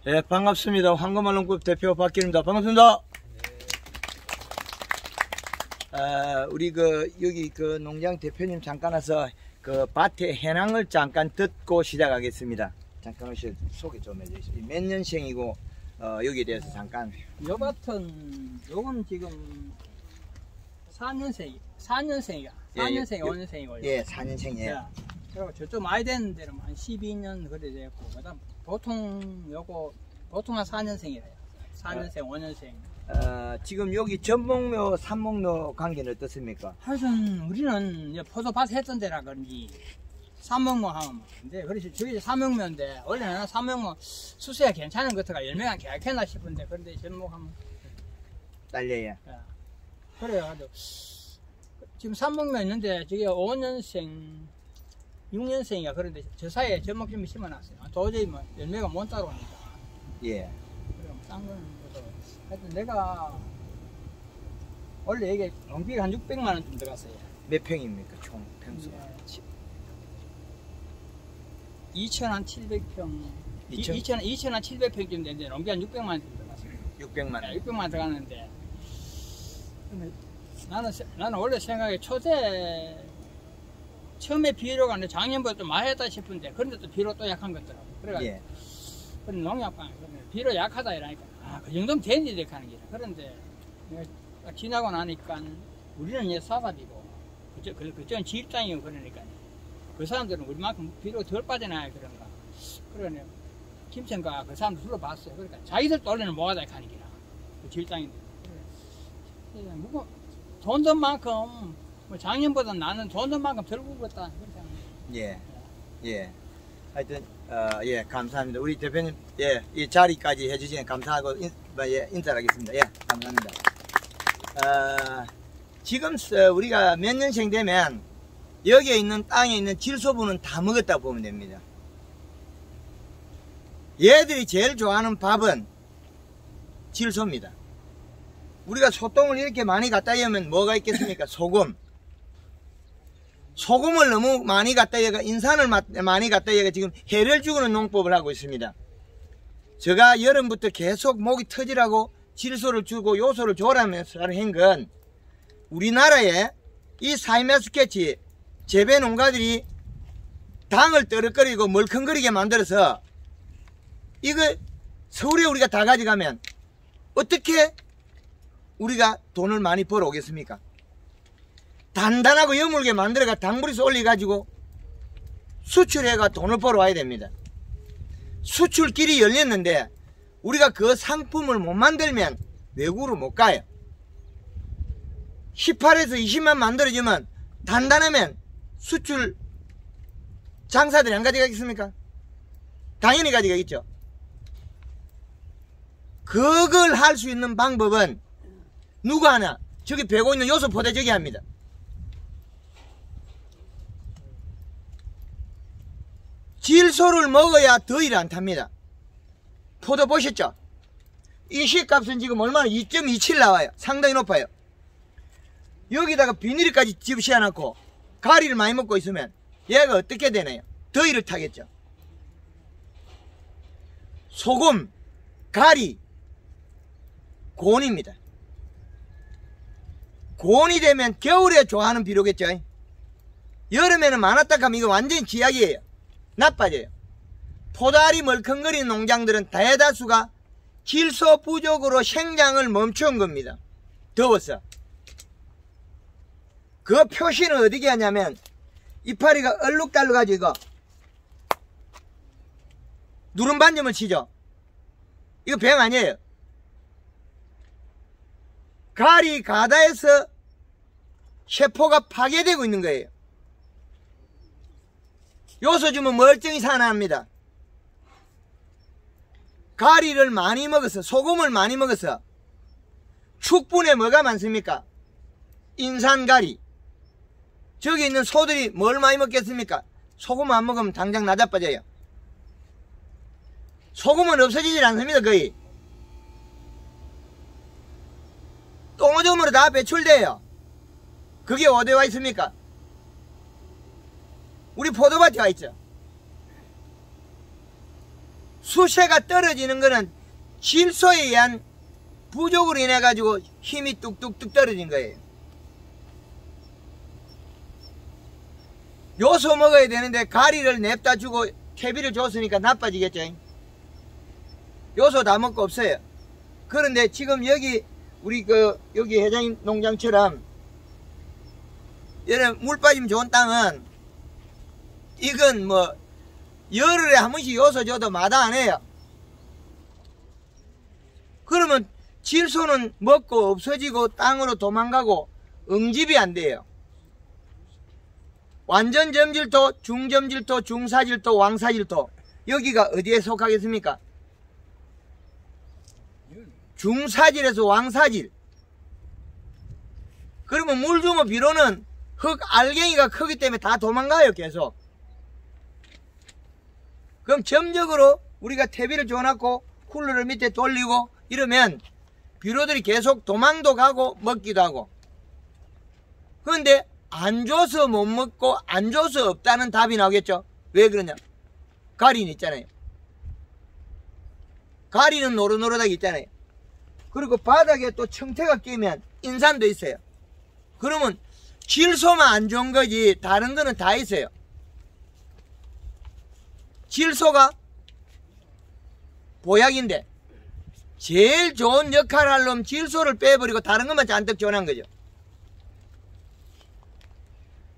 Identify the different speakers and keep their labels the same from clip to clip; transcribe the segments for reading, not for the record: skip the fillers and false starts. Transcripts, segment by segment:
Speaker 1: 예, 반갑습니다. 황금알롱급 대표 박길입니다. 반갑습니다. 우리 여기 농장 대표님 잠깐 와서 밭의 현황을 잠깐 듣고 시작하겠습니다. 잠깐 소개 좀 해주시죠. 몇 년생이고 여기에 대해서 잠깐.
Speaker 2: 요 밭은 요건 지금 4년생이야. 4년생,
Speaker 1: 예,
Speaker 2: 5년생이고.
Speaker 1: 예, 4년생이에요.
Speaker 2: 그리고 저쪽 많이 되는 데는 한 12년 그래 됐고, 그다음 보통 한 4년생이래요. 4년생, 5년생.
Speaker 1: 지금 여기 전목묘, 삼목묘 관계는 어떻습니까?
Speaker 2: 하여튼 우리는 이제 포도밭 했던 데라 그런지 삼목묘 하면 근데 그래서 저기 삼목묘인데 원래는 삼목묘 수세가 괜찮은 것 같아가 열매가 계약했나 싶은데 그런데 전목하면
Speaker 1: 딸려요.
Speaker 2: 그래가지고 지금 삼목묘 있는데 저기 5년생 6년생이야. 그런데 저 사이에 전목 좀 심어놨어요. 도저히 뭐 열매가 못 따라오니까.
Speaker 1: 예.
Speaker 2: 그럼 딴 거는 하여튼 내가 원래 이게 농비가 한 600만 원 좀 들어갔어요.
Speaker 1: 몇 평입니까 총 평수?
Speaker 2: 2,700평. 2,700평쯤 되는데 농비 한 600만 원 좀 들어갔어요.
Speaker 1: 600만 원.
Speaker 2: 네, 600만 원 들어갔는데 나는 원래 생각에 처음에 비료가 작년보다 좀 많이 했다 싶은데 그런데 또 비료 또 약한 것더라고. 그래가지고
Speaker 1: 예.
Speaker 2: 그런 농약방 비료 약하다 이러니까 그 정도면 되는지 이렇게 하는 기라. 그런데 지나고 나니까 우리는 이제 사답이고 그쪽은 지입장이고 그러니까 그 사람들은 우리만큼 비료 덜 빠져나야 그런가. 그러네 김천가 그 사람들 둘러봤어요. 그러니까 자기들도 원래는 뭐하다 이렇게 하는 기라. 그 지입장인데. 뭐 돈 든 만큼 작년보다 나는 돈 든 만큼 덜 굵었다.
Speaker 1: 예. 예. 하여튼 예, 감사합니다. 우리 대표님 이 자리까지 해주시면 감사하고 인사하겠습니다. 예, 감사합니다. 지금 우리가 몇 년생 되면 여기에 있는 땅에 있는 질소분은 다 먹었다고 보면 됩니다. 얘들이 제일 좋아하는 밥은 질소입니다. 우리가 소똥을 이렇게 많이 갖다 여면 뭐가 있겠습니까? 소금. 소금을 너무 많이 갖다 여가 인산을 많이 갖다 여가 지금 해를 죽이는 농법을 하고 있습니다. 제가 여름부터 계속 목이 터지라고 질소를 주고 요소를 줘라면서 한 건 우리나라에 이 사이메스케치 재배 농가들이 당을 떨어뜨리고 멀컹거리게 만들어서 이거 서울에 우리가 다 가져가면 어떻게 우리가 돈을 많이 벌어 오겠습니까? 단단하고 여물게 만들어가 당브리스 올려가지고 수출해가 돈을 벌어 와야 됩니다. 수출길이 열렸는데 우리가 그 상품을 못 만들면 외국으로 못 가요. 18에서 20만 만들어주면 단단하면 수출 장사들이 안 가져가겠습니까? 당연히 가져가겠죠. 그걸 할 수 있는 방법은 누구 하나 저기 배고 있는 요소 포대 저기 합니다. 질소를 먹어야 더위를 안 탑니다. 포도 보셨죠? 이 시값은 지금 얼마나 2.27 나와요. 상당히 높아요. 여기다가 비닐까지 집어씌워놓고 가리를 많이 먹고 있으면 얘가 어떻게 되나요? 더위를 타겠죠. 소금, 가리, 고온입니다. 고온이 되면 겨울에 좋아하는 비료겠죠. 여름에는 많았다 하면 이거 완전히 지약이에요. 나빠져요. 포도알이 멀컹거리는 농장들은 대다수가 질소 부족으로 생장을 멈춘 겁니다. 더워서. 그 표시는 어디게 하냐면 이파리가 얼룩달룩하지고 누름 반점을 치죠. 이거 병 아니에요. 가리 가다에서 세포가 파괴되고 있는 거예요. 요소 주면 멀쩡히 살아납니다. 가리를 많이 먹어서 소금을 많이 먹어서 축분에 뭐가 많습니까? 인산가리. 저기 있는 소들이 뭘 많이 먹겠습니까? 소금 안 먹으면 당장 낮아빠져요. 소금은 없어지질 않습니다. 거의 똥오줌으로 다 배출돼요. 그게 어디에 와 있습니까? 우리 포도밭에 와 있죠. 수세가 떨어지는 거는 질소에 의한 부족으로 인해 가지고 힘이 뚝뚝뚝 떨어진 거예요. 요소 먹어야 되는데 가리를 냅다 주고 퇴비를 줬으니까 나빠지겠죠. 요소 다 먹고 없어요. 그런데 지금 여기 우리 여기 회장님 농장처럼 이런 물 빠지면 좋은 땅은 이건 뭐 열흘에 한 번씩 요소 줘도 마다 안 해요. 그러면 질소는 먹고 없어지고 땅으로 도망가고 응집이 안 돼요. 완전 점질토, 중점질토, 중사질토, 왕사질토, 여기가 어디에 속하겠습니까? 중사질에서 왕사질. 그러면 물 주면 비로는 흙 알갱이가 크기 때문에 다 도망가요, 계속. 그럼 점적으로 우리가 퇴비를 줘놓고 쿨러를 밑에 돌리고 이러면 비료들이 계속 도망도 가고 먹기도 하고. 그런데 안 줘서 못 먹고 안 줘서 없다는 답이 나오겠죠. 왜 그러냐? 가리는 있잖아요. 가리는 노릇노릇하게 있잖아요. 그리고 바닥에 또 청태가 끼면 인산도 있어요. 그러면 질소만 안 좋은 거지 다른 거는 다 있어요. 질소가 보약인데 제일 좋은 역할을 하려면 질소를 빼버리고 다른 것만 잔뜩 줘놓은 거죠.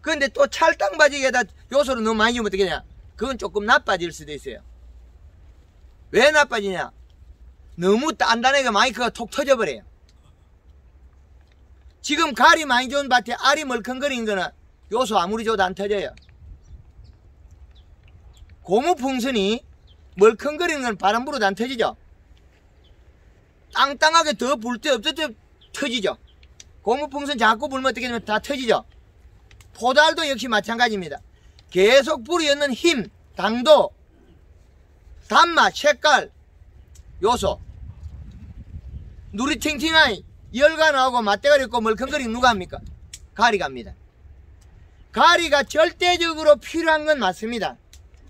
Speaker 1: 그런데 또 찰땅바지에다 요소를 너무 많이 주면 어떻게 되냐? 그건 조금 나빠질 수도 있어요. 왜 나빠지냐? 너무 단단하게 마이크가 톡 터져버려요. 지금 가리 많이 좋은 밭에 알이 멀컹거리는 거는 요소 아무리 줘도 안 터져요. 고무풍선이 멀컹거리는 건 바람 불어도 안 터지죠. 땅땅하게 더 불 때 없을 때 터지죠. 고무풍선 자꾸 불면 어떻게 되면 다 터지죠. 포달도 역시 마찬가지입니다. 계속 불이 얻는 힘, 당도, 단맛, 색깔, 요소. 누리팅팅하니 열가 나오고 맛대가리 없고 멀컹거리는 누가 합니까? 가리가 합니다. 가리가 절대적으로 필요한 건 맞습니다.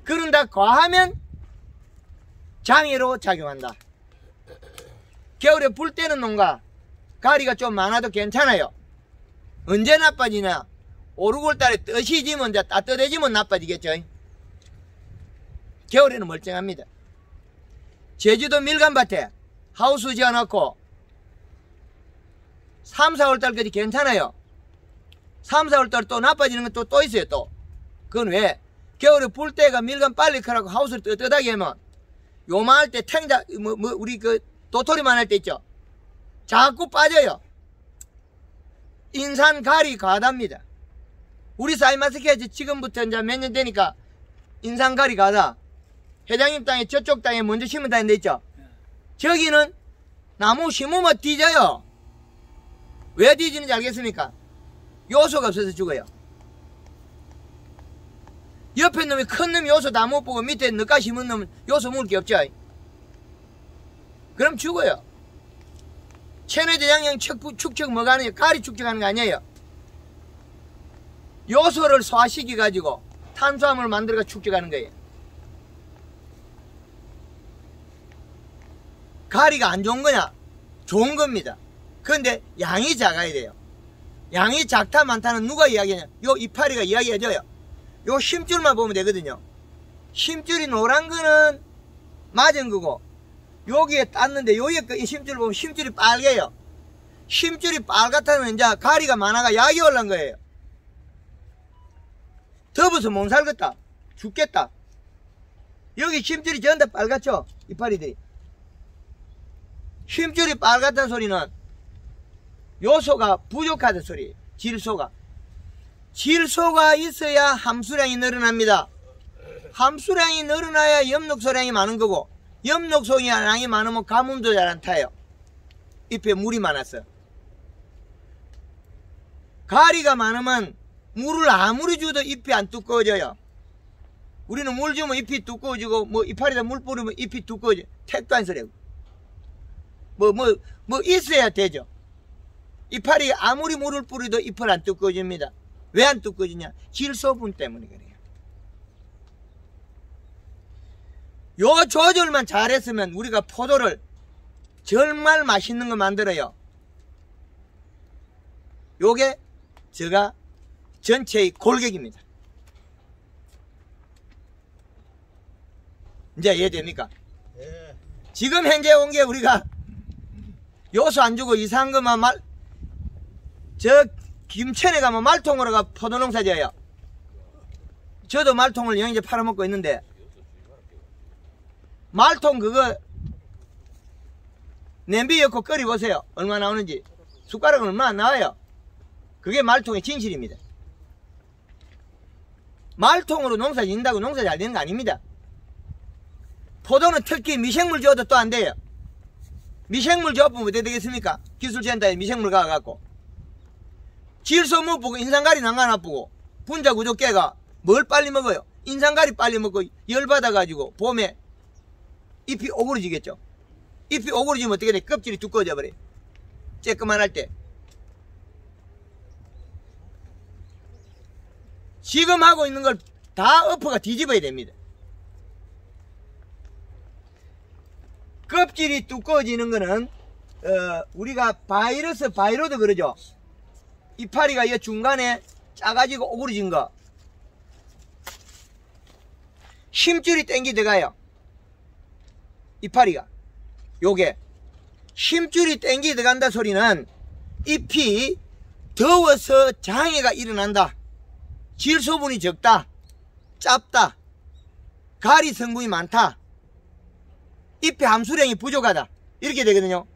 Speaker 1: 그런다 과하면 장애로 작용한다. 겨울에 불 때는 농가 가리가 좀 많아도 괜찮아요. 언제 나빠지냐? 5, 6월달에 뜻이 지면 따뜻해지면 나빠지겠죠. 겨울에는 멀쩡합니다. 제주도 밀감밭에 하우스 지어놓고 3, 4월달까지 괜찮아요. 3, 4월달 또 나빠지는 건 또 있어요. 또 그건 왜? 겨울에 불 때가 밀감 빨리 크라고 하우스를 뜨뜻하게 하면 요만할 때 탱자 우리 그 도토리만 할 때 있죠. 자꾸 빠져요. 인산 가리 과다입니다. 우리 사이마스케 지금부터 이제 몇 년 되니까 인산 가리 과다. 회장님 땅에 저쪽 땅에 먼저 심은 다는 데 있죠. 저기는 나무 심으면 뒤져요. 왜 뒤지는지 알겠습니까? 요소가 없어서 죽어요. 옆에 놈이 큰 놈이 요소 다 못 보고 밑에 늦가 심은 놈은 요소 먹을 게 없죠. 그럼 죽어요. 체내대장형 축적 뭐가 하느냐? 가리 축적하는 거 아니에요. 요소를 소화시켜 가지고 탄수화물을 만들어 축적하는 거예요. 가리가 안 좋은 거냐? 좋은 겁니다. 그런데 양이 작아야 돼요. 양이 작다 많다는 누가 이야기하냐? 요 이파리가 이야기해줘요. 요 심줄만 보면 되거든요. 심줄이 노란 거는 맞은 거고 여기에 땄는데 여기에 이 심줄 보면 심줄이 빨개요. 심줄이 빨갛다면 이제 가리가 많아가 약이 올라온 거예요. 더워서 못 살겠다. 죽겠다. 여기 심줄이 전부 다 빨갛죠? 이파리들이. 심줄이 빨갛다는 소리는 요소가 부족하다는 소리예요. 질소가 있어야 함수량이 늘어납니다. 함수량이 늘어나야 엽록소량이 많은 거고 엽록소량이 많으면 가뭄도 잘 안 타요. 잎에 물이 많아서. 가리가 많으면 물을 아무리 줘도 잎이 안 두꺼워져요. 우리는 물 주면 잎이 두꺼워지고 뭐 이파리에다 물 뿌리면 잎이 두꺼워져. 택도 안 소리고. 뭐 있어야 되죠. 이파리 아무리 물을 뿌려도 잎을 안 두꺼워집니다. 왜 안 두꺼워지냐? 질소분 때문에 그래요. 요 조절만 잘했으면 우리가 포도를 정말 맛있는 거 만들어요. 요게 제가 전체의 골격입니다. 이제 이해됩니까?
Speaker 3: 예.
Speaker 1: 지금 현재 온 게 우리가 요소 안 주고 이상한 것만 저 김천에 가면 말통으로 가 포도 농사 지어요. 저도 말통을 영이제 팔아먹고 있는데, 말통 그거 냄비 넣고 끓여보세요. 얼마 나오는지. 숟가락은 얼마 안 나와요. 그게 말통의 진실입니다. 말통으로 농사 짓는다고 농사 잘 되는 거 아닙니다. 포도는 특히 미생물 줘도 또 안 돼요. 미생물 줘보면 어떻게 되겠습니까? 기술센터에 미생물 가갖고 질소 못 보고 인상가리 난간 아프고 분자 구조 깨가 뭘 빨리 먹어요? 인상가리 빨리 먹고 열받아가지고 봄에 잎이 오그러지겠죠. 잎이 오그러지면 어떻게 돼? 껍질이 두꺼워져 버려요. 쬐끄만 할 때. 지금 하고 있는 걸 다 엎어가 뒤집어야 됩니다. 껍질이 두꺼워지는 거는 우리가 바이러도 그러죠. 이파리가 이 중간에 짜가지고 오그러진 거, 힘줄이 땡기 들어가요. 이파리가 요게 힘줄이 땡기 들어간다 소리는 잎이 더워서 장애가 일어난다, 질소분이 적다, 짧다, 가리 성분이 많다, 잎의 함수량이 부족하다, 이렇게 되거든요.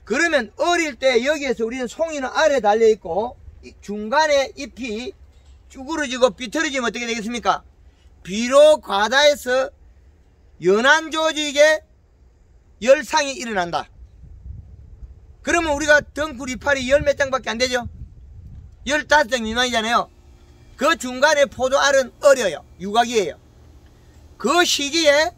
Speaker 1: 그러면 어릴 때 여기에서 우리는 송이는 아래 달려있고 중간에 잎이 쭈그러지고 비틀어지면 어떻게 되겠습니까? 비로 과다해서 연한 조직에 열상이 일어난다. 그러면 우리가 덩굴 이파리 열 몇 장밖에 안 되죠? 15장 미만이잖아요. 그 중간에 포도알은 어려요. 유각이에요. 그 시기에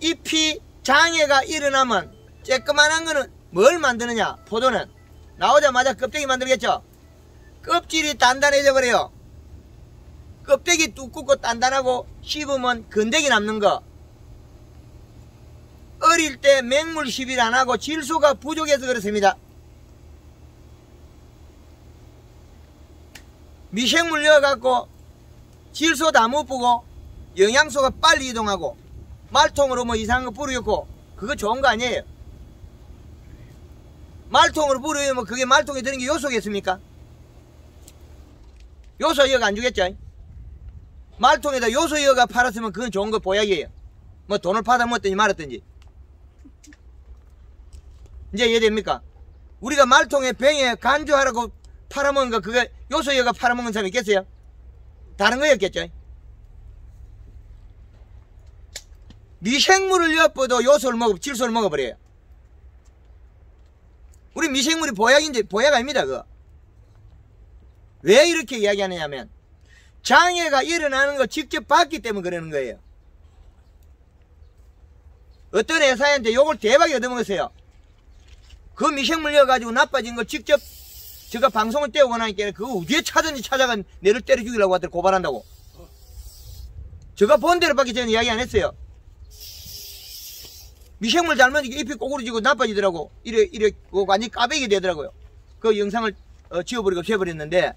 Speaker 1: 잎이 장애가 일어나면 쬐끄만한 거는 뭘 만드느냐? 포도는 나오자마자 껍데기 만들겠죠? 껍질이 단단해져 버려요. 껍데기 두껍고 단단하고 씹으면 건더기 남는 거. 어릴 때 맹물 시비를 안 하고 질소가 부족해서 그렇습니다. 미생물 넣어갖고 질소 다 못 보고 영양소가 빨리 이동하고 말통으로 뭐 이상한 거 뿌려놓고 그거 좋은 거 아니에요. 말통으로 뿌려놓으면 그게 말통에 드는 게 요소겠습니까? 요소이어가 안 주겠죠. 말통에다 요소이어가 팔았으면 그건 좋은 거 보약이에요. 뭐 돈을 받아먹었든지 말았든지. 이제 이해됩니까? 우리가 말통에 병에 간주하라고 팔아먹은 거 그거 요소이어가 팔아먹은 사람이 있겠어요? 다른 거였겠죠. 미생물을 엿보도 요소를 질소를 먹어버려요. 우리 미생물이 보약인지 보약 아닙니다. 그거. 왜 이렇게 이야기하느냐 하면 장애가 일어나는 거 직접 봤기 때문에 그러는 거예요. 어떤 회사한테 욕을 대박에 얻어먹었어요. 그 미생물 넣어가지고 나빠진 걸 직접 제가 방송을 떼우고 나니까 그거 어디에 찾은지 찾아가 내를 때려 죽이려고 하더니 고발한다고. 제가 본 대로밖에 저는 이야기 안 했어요. 미생물 잘못 잎이 꼬꾸라지고 나빠지더라고. 이래 완전히 까베기 되더라고요. 그 영상을 지워버리고 없애버렸는데,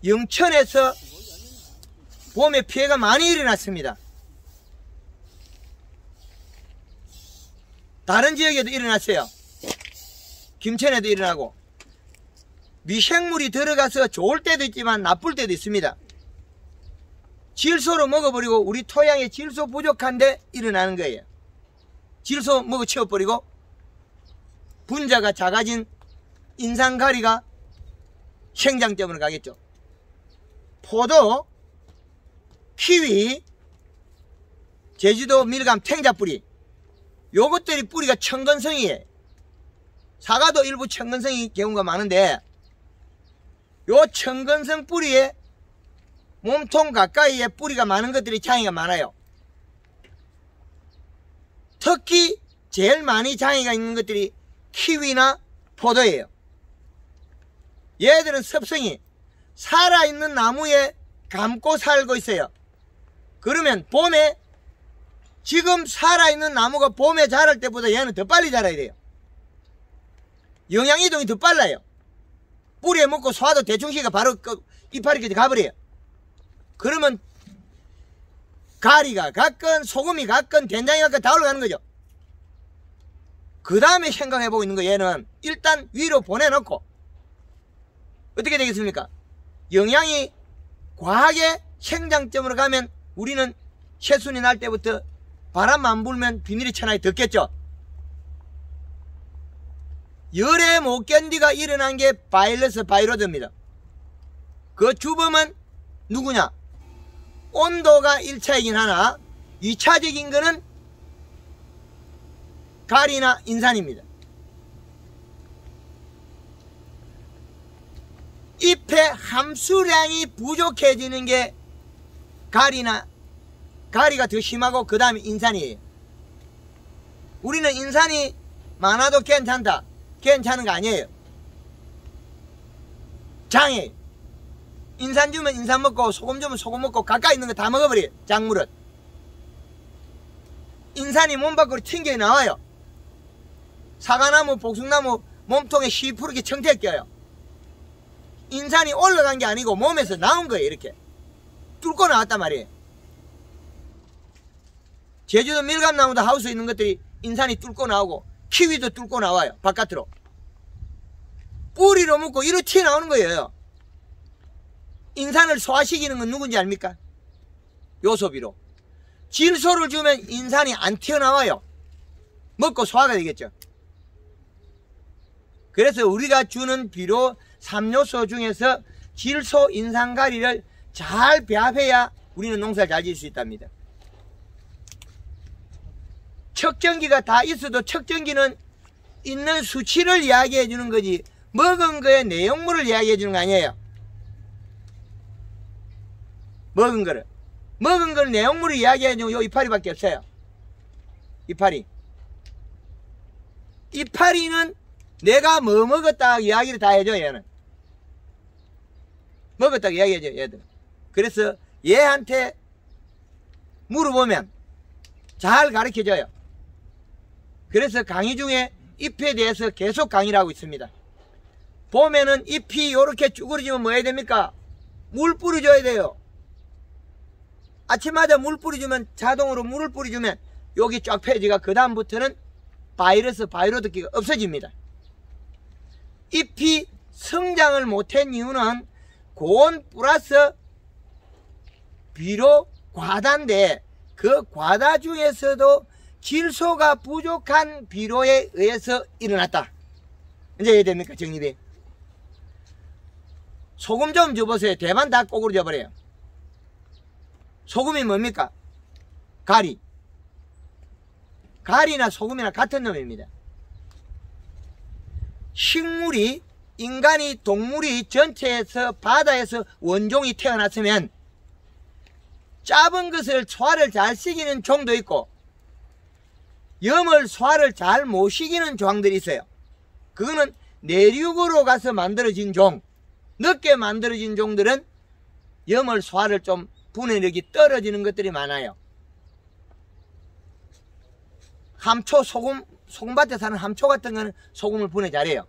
Speaker 1: 영천에서 봄에 피해가 많이 일어났습니다. 다른 지역에도 일어났어요. 김천에도 일어나고. 미생물이 들어가서 좋을 때도 있지만 나쁠 때도 있습니다. 질소로 먹어버리고 우리 토양에 질소 부족한데 일어나는 거예요. 질소 먹어 치워버리고 분자가 작아진 인상가리가 생장점으로 가겠죠. 포도, 키위, 제주도 밀감 탱자뿌리, 요것들이 뿌리가 청근성이에요. 사과도 일부 청근성이 경우가 많은데 요 청근성 뿌리에 몸통 가까이에 뿌리가 많은 것들이 장애가 많아요. 특히 제일 많이 장애가 있는 것들이 키위나 포도예요. 얘들은 습성이 살아있는 나무에 감고 살고 있어요. 그러면 봄에 지금 살아있는 나무가 봄에 자랄 때보다 얘는 더 빨리 자라야 돼요. 영양이동이 더 빨라요. 뿌리에 묻고 소화도 대충 시가 바로 이파리까지 가버려요. 그러면 가리가 갔건 소금이 갔건 된장이 갔건 다 올라가는 거죠. 그 다음에 생각해보고 있는 거 얘는 일단 위로 보내놓고 어떻게 되겠습니까? 영양이 과하게 생장점으로 가면 우리는 새순이 날 때부터 바람만 불면 비닐이 천하에 덮겠죠. 열에 못 견디가 일어난 게 바이러스 바이로드입니다. 그 주범은 누구냐? 온도가 1차이긴 하나 2차적인 거는 가리나 인산입니다. 잎의 함수량이 부족해지는 게 가리가 더 심하고 그 다음에 인산이에요. 우리는 인산이 많아도 괜찮다. 괜찮은 거 아니에요. 장애. 인산 주면 인산 먹고 소금 주면 소금 먹고 가까이 있는 거 다 먹어버려요. 작물은. 인산이 몸 밖으로 튕겨 나와요. 사과나무, 복숭나무 몸통에 시푸르게 청태에 껴요. 인산이 올라간 게 아니고 몸에서 나온 거예요. 이렇게 뚫고 나왔단 말이에요. 제주도 밀감나무도 하우스에 있는 것들이 인산이 뚫고 나오고 키위도 뚫고 나와요. 바깥으로 뿌리로 묶고 이로 튀어나오는 거예요. 인산을 소화시키는 건 누군지 압니까? 요소비로. 질소를 주면 인산이 안 튀어나와요. 먹고 소화가 되겠죠. 그래서 우리가 주는 비료 3요소 중에서 질소, 인산, 가리를 잘 배합해야 우리는 농사를 잘 지을 수 있답니다. 척전기가 다 있어도 척전기는 있는 수치를 이야기해 주는 거지 먹은 거의 내용물을 이야기해 주는 거 아니에요. 먹은 거를 내용물을 이야기해 주는 요 이파리밖에 없어요. 이파리는 내가 뭐 먹었다 이야기를 다 해줘. 얘는 먹었다고 이야기해줘. 얘들. 그래서 얘한테 물어보면 잘 가르쳐줘요. 그래서 강의 중에 잎에 대해서 계속 강의를 하고 있습니다. 봄에는 잎이 이렇게 쭈그러지면 뭐 해야 됩니까? 물 뿌려줘야 돼요. 아침마다 물 뿌려주면 자동으로 물을 뿌려주면 여기 쫙 펴지가 그 다음부터는 바이로드기가 없어집니다. 잎이 성장을 못한 이유는 고온 플러스 비료 과다인데 그 과다 중에서도 질소가 부족한 비료에 의해서 일어났다. 이제 이해됩니까? 정리돼. 소금 좀 줘보세요. 대만 다 꼬꾸로 줘버려요. 소금이 뭡니까? 가리나 소금이나 같은 놈입니다. 식물이 인간이 동물이 전체에서 바다에서 원종이 태어났으면 작은 것을 소화를 잘 시키는 종도 있고 염을 소화를 잘 못 시키는 종들이 있어요. 그거는 내륙으로 가서 만들어진 종, 늦게 만들어진 종들은 염을 소화를 좀 분해력이 떨어지는 것들이 많아요. 함초, 소금밭에 사는 함초 같은 거는 소금을 분해 잘해요.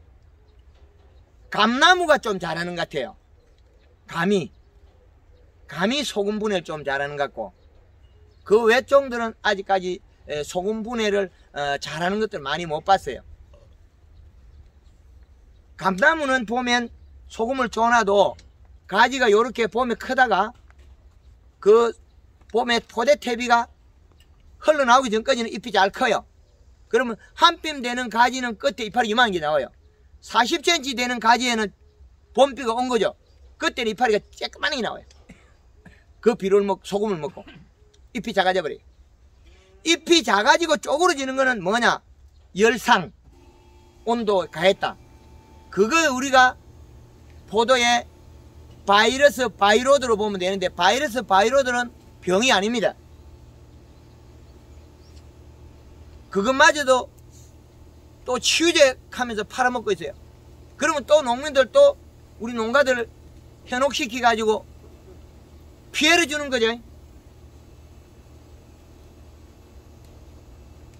Speaker 1: 감나무가 좀 잘하는 것 같아요. 감이 소금 분해를 좀 잘하는 것 같고 그 외 종들은 아직까지 소금 분해를 잘하는 것들 많이 못 봤어요. 감나무는 보면 소금을 줘놔도 가지가 이렇게 봄에 크다가 그 봄에 포대태비가 흘러나오기 전까지는 잎이 잘 커요. 그러면 한 뼘 되는 가지는 끝에 이파리 이만한 게 나와요. 40cm 되는 가지에는 봄비가 온 거죠. 그때는 이파리가 쬐끄만한 게 나와요. 그 비료를 먹고 소금을 먹고 잎이 작아져 버려요. 잎이 작아지고 쪼그러지는 거는 뭐냐? 열상, 온도 가했다. 그거 우리가 포도에 바이로드로 보면 되는데 바이로드는 병이 아닙니다. 그것마저도 또 치유제 하면서 팔아먹고 있어요. 그러면 또 농민들 또 우리 농가들 현혹시키 가지고 피해를 주는 거죠.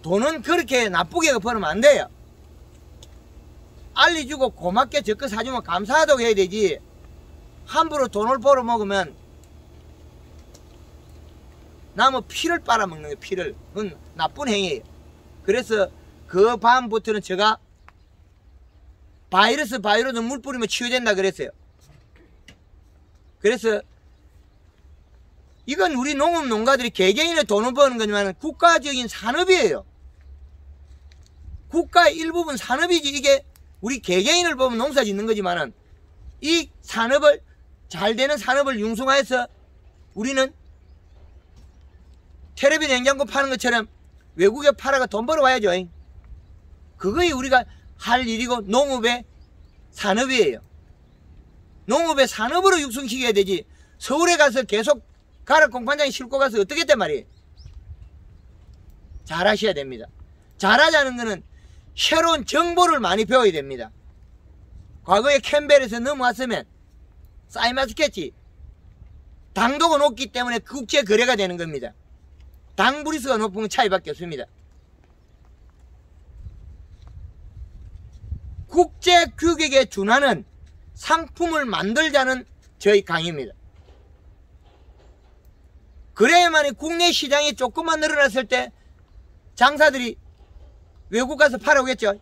Speaker 1: 돈은 그렇게 나쁘게 벌으면 안 돼요. 알려주고 고맙게 적거 사주면 감사하다고 해야 되지, 함부로 돈을 벌어먹으면 남의 피를 빨아먹는 거예요. 피를. 그건 나쁜 행위예요. 그래서 그 밤부터는 제가 바이러스 물 뿌리면 치유된다 그랬어요. 그래서 이건 우리 농가들이 개개인의 돈을 버는 거지만 국가적인 산업이에요. 국가의 일부분 산업이지. 이게 우리 개개인을 보면 농사 짓는 거지만은 이 산업을, 잘 되는 산업을 융성화해서 우리는 텔레비 냉장고 파는 것처럼 외국에 팔아가 돈 벌어와야죠. 그거이 우리가 할 일이고 농업의 산업이에요. 농업의 산업으로 육성시켜야 되지, 서울에 가서 계속 가락 공판장에 싣고 가서 어떻게 했단 말이에요. 잘하셔야 됩니다. 잘하자는 거는 새로운 정보를 많이 배워야 됩니다. 과거에 캠벨에서 넘어왔으면 싸이마스겠지. 당도가 높기 때문에 국제 거래가 되는 겁니다. 당브리스가 높은 차이밖에 없습니다. 국제 규격에 준하는 상품을 만들자는 저희 강의입니다. 그래야만이 국내 시장이 조금만 늘어났을 때 장사들이 외국 가서 팔아오겠죠.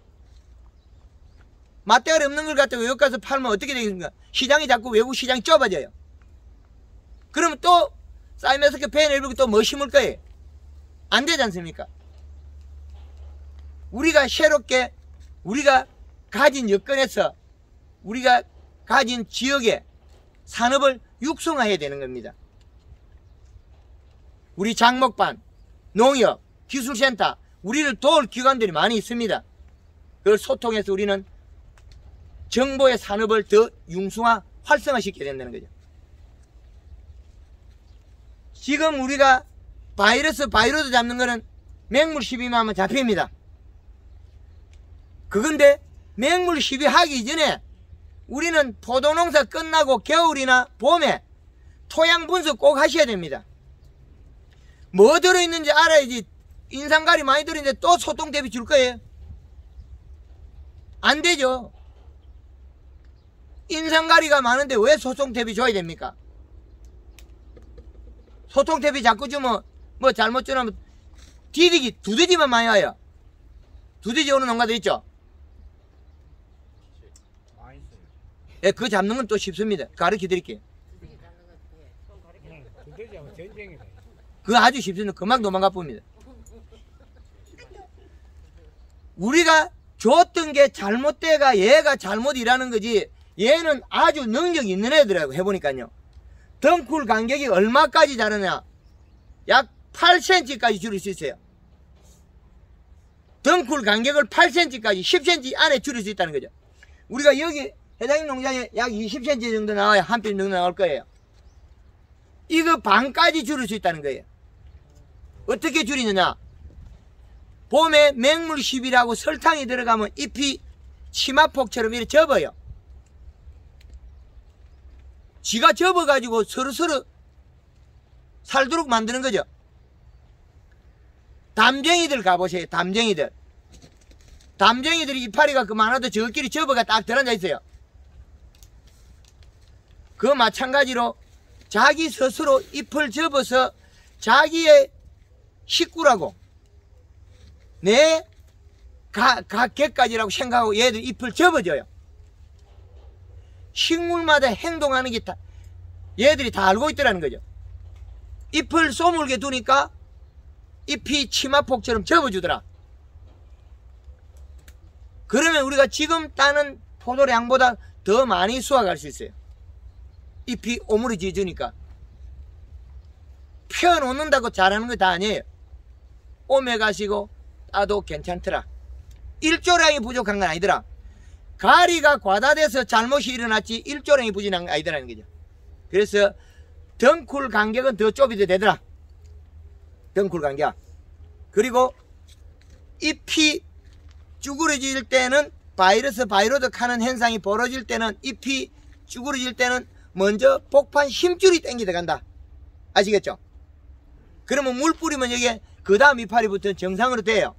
Speaker 1: 맛대가리 없는 걸 갖다 외국 가서 팔면 어떻게 되겠습니까? 시장이 자꾸 외국 시장이 좁아져요. 그러면 또 싸이면서 배내밀고 또 뭐 심을 거예요? 안 되지 않습니까? 우리가 새롭게 우리가 가진 여건에서 우리가 가진 지역의 산업을 육성해야 되는 겁니다. 우리 장목반, 농협, 기술센터, 우리를 도울 기관들이 많이 있습니다. 그걸 소통해서 우리는 정보의 산업을 더 융성화, 활성화시켜야 된다는 거죠. 지금 우리가 바이러스 잡는 거는 맹물 시비만 하면 잡힙니다. 그건데 맹물 시비 하기 전에 우리는 포도농사 끝나고 겨울이나 봄에 토양 분석 꼭 하셔야 됩니다. 뭐 들어있는지 알아야지. 인삼가리 많이 들어있는데 또 소똥 대비 줄 거예요? 안 되죠. 인삼가리가 많은데 왜 소똥 대비 줘야 됩니까? 소똥 대비 자꾸 주면 뭐 잘못 주면 디디기 두더지만 많이 와요. 두더지 오는 농가들 있죠? 예, 그거 잡는 건 또 쉽습니다. 가르쳐 드릴게요. 그거 아주 쉽습니다. 금방 도망가 봅니다. 우리가 줬던 게 잘못돼가 얘가 잘못 일하는 거지, 얘는 아주 능력이 있는 애더라고. 해보니까요. 덩쿨 간격이 얼마까지 자르냐? 약 8cm까지 줄일 수 있어요. 덩쿨 간격을 8cm까지 10cm 안에 줄일 수 있다는 거죠. 우리가 여기 회장님 농장에 약 20cm 정도 나와야 한 뼘 정도 나올 거예요. 이거 반까지 줄일 수 있다는 거예요. 어떻게 줄이느냐? 봄에 맹물십이라고 설탕이 들어가면 잎이 치마폭처럼 이렇게 접어요. 지가 접어가지고 서로서로 살도록 만드는 거죠. 담쟁이들 가보세요. 담쟁이들이 이파리가 그만해도 저끼리 접어가 딱 들어앉아 있어요. 그 마찬가지로 자기 스스로 잎을 접어서 자기의 식구라고 내 각계까지라고 생각하고 얘들 잎을 접어줘요. 식물마다 행동하는 게 다 얘들이 다 알고 있더라는 거죠. 잎을 쏘물게 두니까 잎이 치마폭처럼 접어주더라. 그러면 우리가 지금 따는 포도량보다 더 많이 수확할 수 있어요. 잎이 오므려져 주니까. 펴놓는다고 잘하는 거 다 아니에요. 오메가시고 따도 괜찮더라. 일조량이 부족한 건 아니더라. 가리가 과다돼서 잘못이 일어났지 일조량이 부진한 건 아니더라는 거죠. 그래서 덩쿨 간격은 더 좁아도 되더라. 덩쿨 간격. 그리고 잎이 쭈그러질 때는 바이러드 하는 현상이 벌어질 때는 잎이 쭈그러질 때는 먼저 복판 힘줄이 당겨 들어간다. 아시겠죠? 그러면 물 뿌리면 여기에 그 다음 이파리부터 정상으로 돼요.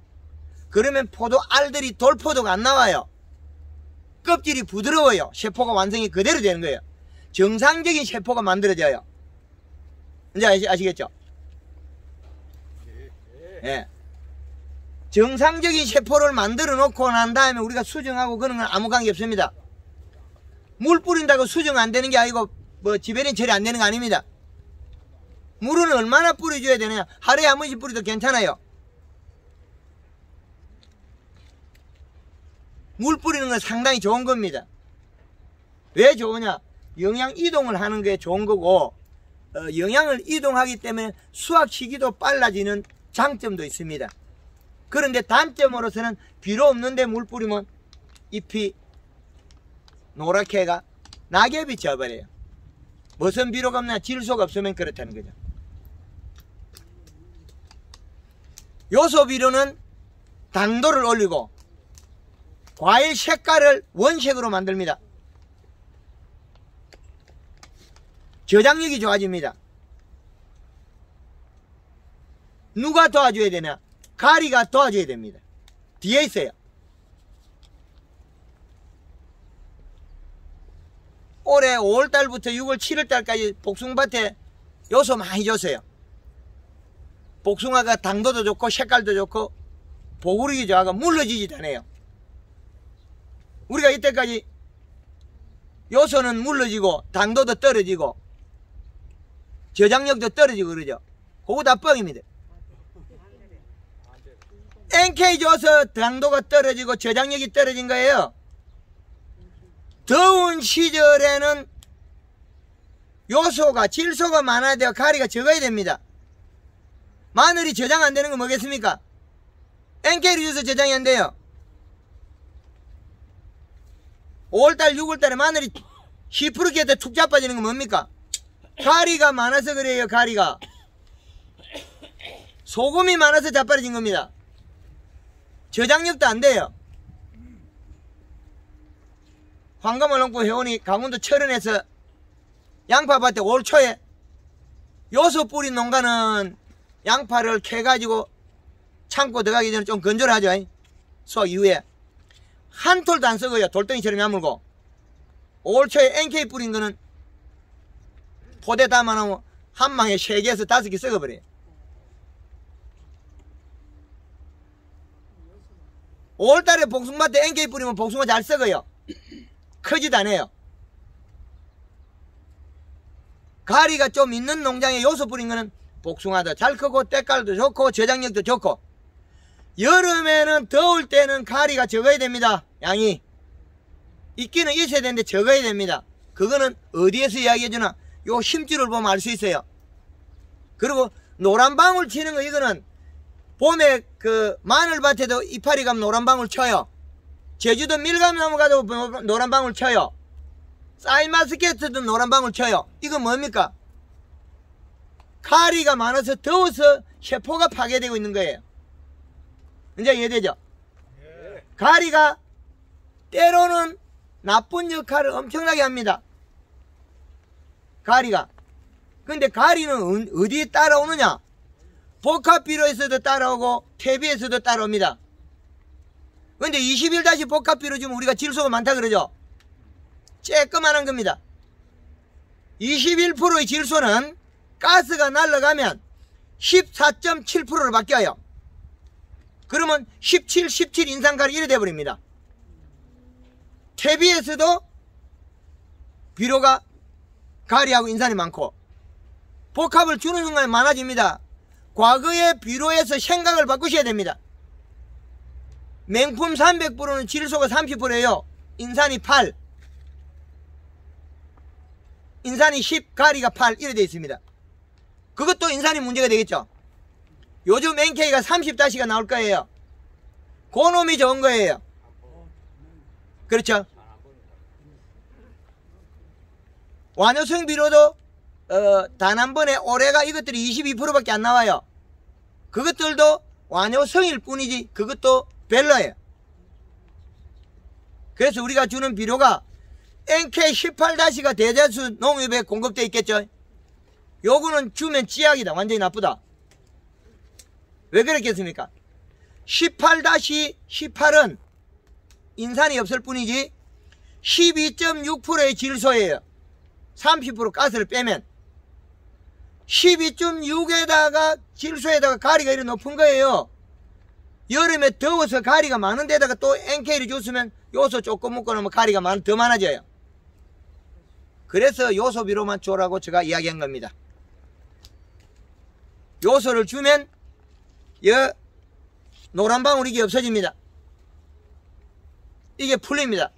Speaker 1: 그러면 포도 알들이 돌포도가 안 나와요. 껍질이 부드러워요. 세포가 완성이 그대로 되는 거예요. 정상적인 세포가 만들어져요. 이제 아시겠죠? 예. 정상적인 세포를 만들어 놓고 난 다음에 우리가 수정하고 그런 건 아무 관계 없습니다. 물 뿌린다고 수정 안 되는 게 아니고 뭐 지배린 처리 안 되는 거 아닙니다. 물은 얼마나 뿌려줘야 되느냐. 하루에 한 번씩 뿌려도 괜찮아요. 물 뿌리는 건 상당히 좋은 겁니다. 왜 좋으냐? 영양 이동을 하는 게 좋은 거고, 영양을 이동하기 때문에 수확 시기도 빨라지는 장점도 있습니다. 그런데 단점으로서는 비료 없는데 물 뿌리면 잎이 노랗게 가 낙엽이 져버려요. 무슨 비료가 없냐? 질소가 없으면 그렇다는 거죠. 요소 비료는 당도를 올리고 과일 색깔을 원색으로 만듭니다. 저장력이 좋아집니다. 누가 도와줘야 되냐? 가리가 도와줘야 됩니다. 뒤에 있어요. 올해 5월달부터 6월, 7월달까지 복숭아밭에 요소 많이 줬어요. 복숭아가 당도도 좋고 색깔도 좋고 보구르기 좋아하고 물러지지도 않아요. 우리가 이때까지 요소는 물러지고 당도도 떨어지고 저장력도 떨어지고 그러죠. 그거 다 뻥입니다. NK 줘서 당도가 떨어지고 저장력이 떨어진 거예요. 더운 시절에는 요소가 질소가 많아야 돼요. 가리가 적어야 됩니다. 마늘이 저장 안 되는 거 뭐겠습니까? NK를 줘서 저장이 안 돼요. 5월달 6월달에 마늘이 10%께 툭 자빠지는 건 뭡니까? 가리가 많아서 그래요. 가리가 소금이 많아서 자빠진 겁니다. 저장력도 안 돼요. 황금을농부 회원이 강원도 철원에서 양파밭에 올 초에 요소 뿌린 농가는 양파를 캐가지고 창고 들어가기 전에 좀 건조를 하죠. 수확 이후에 한 톨도 안 썩어요. 돌덩이처럼 야물고. 올 초에 NK 뿌린 거는 포대 담아놓으면 한 망에 3개에서 5개 썩어버려요. 5월달에 복숭아밭에 NK 뿌리면 복숭아 잘 썩어요. 크지도 않아요. 가리가 좀 있는 농장에 요소 뿌린 거는 복숭아도 잘 크고 때깔도 좋고 저장력도 좋고, 여름에는 더울 때는 가리가 적어야 됩니다. 양이 있기는 있어야 되는데 적어야 됩니다. 그거는 어디에서 이야기해주나? 요 힘줄을 보면 알 수 있어요. 그리고 노란방울 치는 거, 이거는 봄에 그 마늘밭에도 이파리 가면 노란방울 쳐요. 제주도 밀감나무 가도 노란방울 쳐요. 쌀마스켓도 노란방울 쳐요. 이건 뭡니까? 가리가 많아서 더워서 세포가 파괴되고 있는 거예요. 이제 이해되죠? 가리가 때로는 나쁜 역할을 엄청나게 합니다. 가리가. 근데 가리는 어디에 따라오느냐? 복합비료에서도 따라오고 퇴비에서도 따라옵니다. 근데 21-복합비료 주면 우리가 질소가 많다 그러죠? 쬐끄만한 겁니다. 21%의 질소는 가스가 날아가면 14.7%로 바뀌어요. 그러면 17 인산가리 이래 돼버립니다. 퇴비에서도 비료가 가리하고 인산이 많고 복합을 주는 순간에 많아집니다. 과거의 비료에서 생각을 바꾸셔야 됩니다. 맹품 300%는 질소가 30%예요. 인산이 8, 인산이 10, 가리가 8 이래 되어 있습니다. 그것도 인산이 문제가 되겠죠. 요즘 NK가 30-가 나올 거예요. 그놈이 좋은 거예요. 그렇죠. 완효성 비료도 단 한 번에 올해가 이것들이 22%밖에 안 나와요. 그것들도 완효성일 뿐이지 그것도 별로예요. 그래서 우리가 주는 비료가 NK18-가 대다수 농협에 공급되어 있겠죠. 요거는 주면 찌약이다. 완전히 나쁘다. 왜 그랬겠습니까? 18-18은 인산이 없을 뿐이지 12.6%의 질소예요. 30% 가스를 빼면 12.6에다가 질소에다가 가리가 이렇게 높은 거예요. 여름에 더워서 가리가 많은 데다가 또 NK를 줬으면 요소 조금 먹고 나면 가리가 더 많아져요. 그래서 요소비로만 줘라고 제가 이야기한 겁니다. 요소를 주면 노란 방울이 없어집니다. 이게 풀립니다.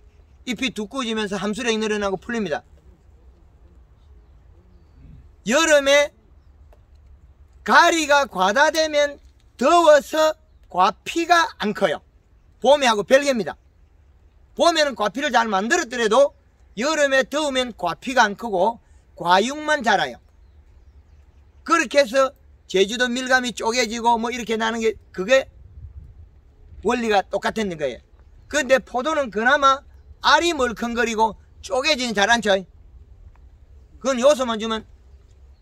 Speaker 1: 잎이 두꺼워지면서 함수량이 늘어나고 풀립니다. 여름에 가리가 과다되면 더워서 과피가 안 커요. 봄에하고 별개입니다. 봄에는 과피를 잘 만들었더라도 여름에 더우면 과피가 안 크고 과육만 자라요. 그렇게 해서 제주도 밀감이 쪼개지고 뭐 이렇게 나는 게 그게 원리가 똑같은 거예요. 근데 포도는 그나마 알이 멀컹거리고 쪼개지는 잘 않죠. 그건 요소만 주면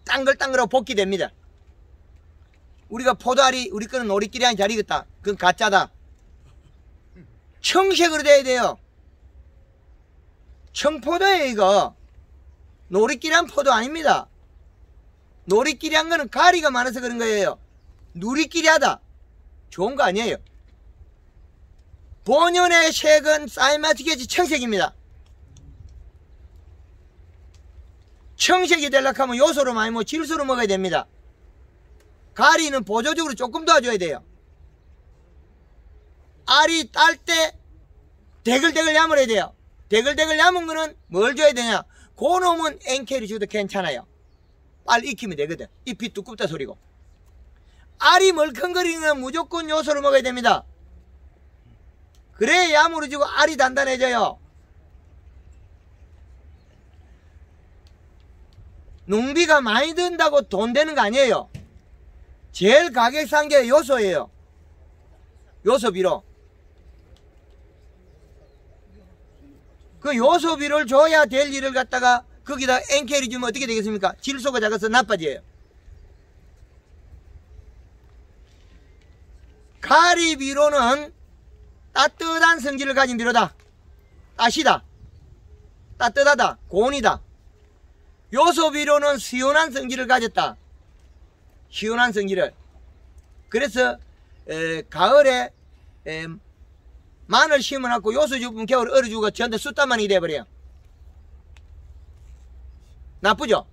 Speaker 1: 땅글땅글하고 복귀됩니다. 우리가 포도알이 우리 거는 노리끼리 잘 익었다. 그건 가짜다. 청색으로 돼야 돼요. 청포도예요 이거. 노리끼리 한 포도 아닙니다. 노리끼리 한 거는 가리가 많아서 그런 거예요. 누리끼리 하다. 좋은 거 아니에요. 본연의 색은 사이마티게지 청색입니다. 청색이 되려고 하면 요소로 많이 먹고 질소로 먹어야 됩니다. 가리는 보조적으로 조금 도와줘야 돼요. 알이 딸 때 대글대글 야물어야 돼요. 대글대글 야문 거는 뭘 줘야 되냐? 그놈은 NK를 줘도 괜찮아요. 빨리 익히면 되거든. 잎이 두껍다 소리고. 알이 멀컹거리는 건 무조건 요소를 먹어야 됩니다. 그래야 야무러지고 알이 단단해져요. 농비가 많이 든다고 돈 되는 거 아니에요. 제일 가격 싼 게 요소예요. 요소비로. 그 요소비를 줘야 될 일을 갖다가 거기다 NK를 주면 어떻게 되겠습니까? 질소가 작아서 나빠져요. 가리비로는 따뜻한 성질을 가진 비료다. 따시다. 따뜻하다. 고온이다. 요소비료는 시원한 성질을 가졌다. 시원한 성질을. 그래서 가을에 마늘 심어놓고 요소 주면 겨울 얼어주고 전부 숯단만이 돼버려요. 나쁘죠?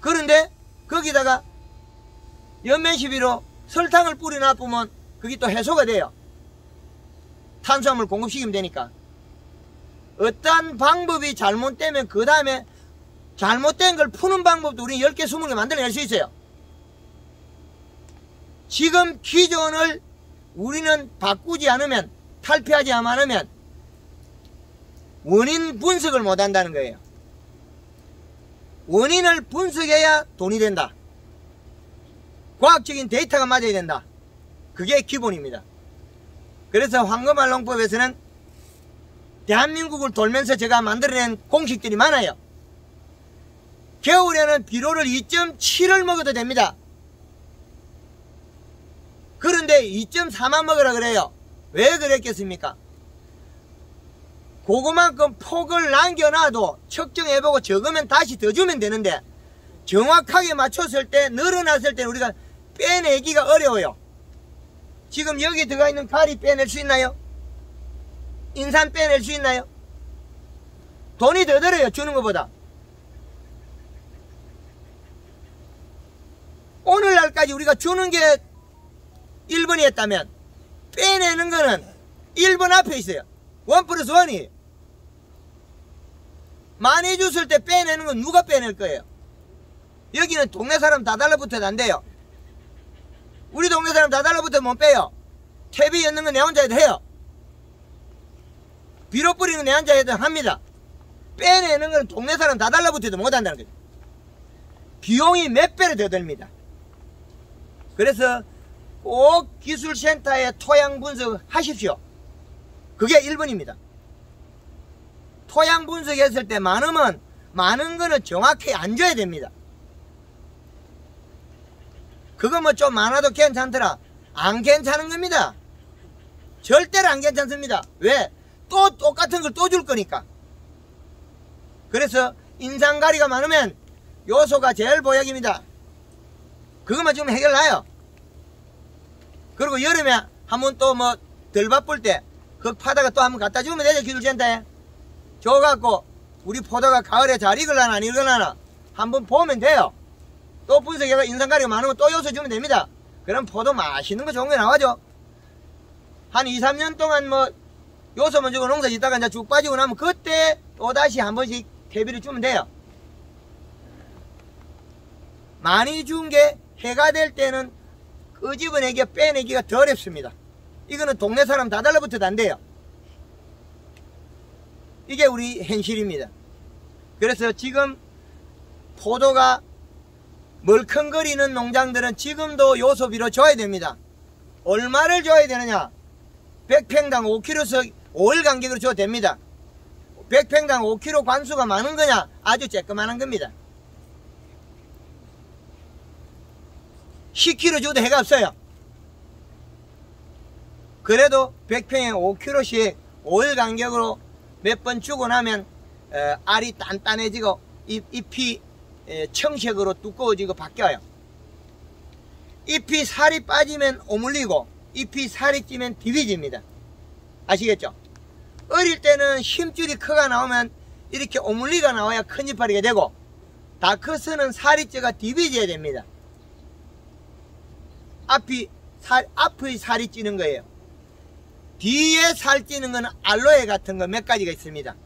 Speaker 1: 그런데 거기다가 연면시비로 설탕을 뿌려 놔두면 그게 또 해소가 돼요. 탄수화물 공급시키면 되니까. 어떤 방법이 잘못되면 그 다음에 잘못된 걸 푸는 방법도 우리 10개 20개 만들어낼 수 있어요. 지금 기존을 우리는 바꾸지 않으면, 탈피하지 않으면 원인 분석을 못 한다는 거예요. 원인을 분석해야 돈이 된다. 과학적인 데이터가 맞아야 된다. 그게 기본입니다. 그래서 황금알농법에서는 대한민국을 돌면서 제가 만들어낸 공식들이 많아요. 겨울에는 비료를 2.7을 먹어도 됩니다. 그런데 2.4만 먹으라 그래요. 왜 그랬겠습니까? 그거만큼 폭을 남겨놔도 측정해보고 적으면 다시 더 주면 되는데 정확하게 맞췄을 때, 늘어났을 때 우리가 빼내기가 어려워요. 지금 여기 들어가 있는 가리 빼낼 수 있나요? 인산 빼낼 수 있나요? 돈이 더 들어요, 주는 것보다. 오늘날까지 우리가 주는 게 1번이었다면 빼내는 거는 1번 앞에 있어요. 1+1이. 많이 줬을 때 빼내는 건 누가 빼낼 거예요? 여기는 동네 사람 다 달라붙어도 안 돼요. 우리 동네 사람 다 달라붙어도 못 빼요. 퇴비 엮는 건 내 혼자 해도 해요. 비료 뿌리는 건 내 혼자 해도 합니다. 빼내는 건 동네 사람 다 달라붙어도 못 한다는 거죠. 비용이 몇 배로 더 듭니다. 그래서 꼭 기술센터에 토양 분석 하십시오. 그게 1번입니다. 토양 분석했을 때 많으면 많은 거는 정확히 안 줘야 됩니다. 그거 뭐 좀 많아도 괜찮더라. 안 괜찮은 겁니다. 절대로 안 괜찮습니다. 왜? 또 똑같은 걸 또 줄 거니까. 그래서 인상가리가 많으면 요소가 제일 보약입니다. 그것만 주면 해결나요. 그리고 여름에 한번 또 뭐 덜 바쁠 때 흙 파다가 또 한번 갖다 주면 되죠. 기술센터에 줘갖고 우리 포도가 가을에 잘 익을라나 안 익을라나 한번 보면 돼요. 또 분석해가 인상가리가 많으면 또 요소 주면 됩니다. 그럼 포도 맛있는 거 좋은 게 나와죠. 한 2, 3년 동안 뭐 요소만 주고 농사 짓다가 이제 쭉 빠지고 나면 그때 또다시 한 번씩 퇴비를 주면 돼요. 많이 준 게 해가 될 때는 끄집어내기가 빼내기가 더 어렵습니다. 이거는 동네 사람 다 달라붙어도 안 돼요. 이게 우리 현실입니다. 그래서 지금 포도가 멀컹거리는 농장들은 지금도 요소비로 줘야 됩니다. 얼마를 줘야 되느냐? 100평당 5kg씩 5일 간격으로 줘도 됩니다. 100평당 5kg 관수가 많은 거냐? 아주 쬐끄만한 겁니다. 10kg 줘도 해가 없어요. 그래도 100평에 5kg씩 5일 간격으로 몇 번 주고 나면 알이 단단해지고 잎이 청색으로 두꺼워지고 바뀌어요. 잎이 살이 빠지면 오물리고 잎이 살이 찌면 디비집니다. 아시겠죠? 어릴 때는 힘줄이 커가 나오면 이렇게 오물리가 나와야 큰 이파리가 되고 다 커서는 살이 쪄가 디비져야 됩니다. 앞이 살이 찌는 거예요. 뒤에 살 찌는 거는 알로에 같은 거 몇 가지가 있습니다.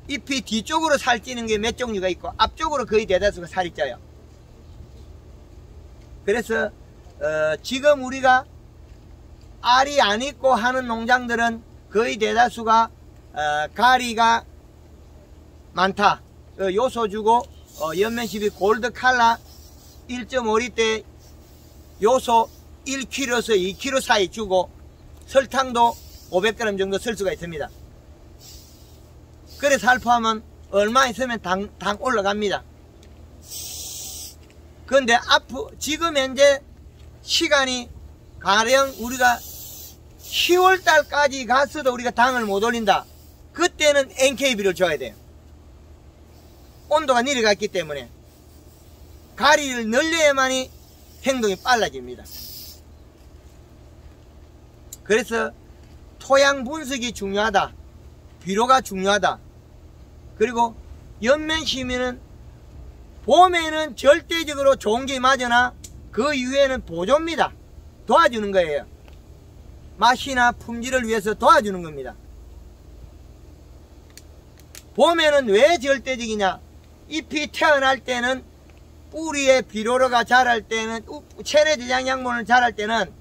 Speaker 1: 잎이 뒤쪽으로 살 찌는 게 몇 종류가 있고 앞쪽으로 거의 대다수가 살이 쪄요. 그래서 지금 우리가 알이 안 있고 하는 농장들은 거의 대다수가 가리가 많다. 요소 주고 연면십이 골드 칼라 1.5리터에 요소 1kg에서 2kg 사이 주고 설탕도 500g 정도 쓸 수가 있습니다. 그래서 살포하면 얼마 있으면 당 올라갑니다. 그런데 지금 현재 시간이 가령 우리가 10월달까지 갔어도 우리가 당을 못 올린다. 그때는 NKB를 줘야 돼요. 온도가 내려갔기 때문에 가리를 늘려야만이 행동이 빨라집니다. 그래서 토양 분석이 중요하다. 비료가 중요하다. 그리고 연면심에는 봄에는 절대적으로 좋은 게 맞으나 그 이후에는 보조입니다. 도와주는 거예요. 맛이나 품질을 위해서 도와주는 겁니다. 봄에는 왜 절대적이냐? 잎이 태어날 때는 뿌리에 비료로가 자랄 때는 체내 저장 양분을 자랄 때는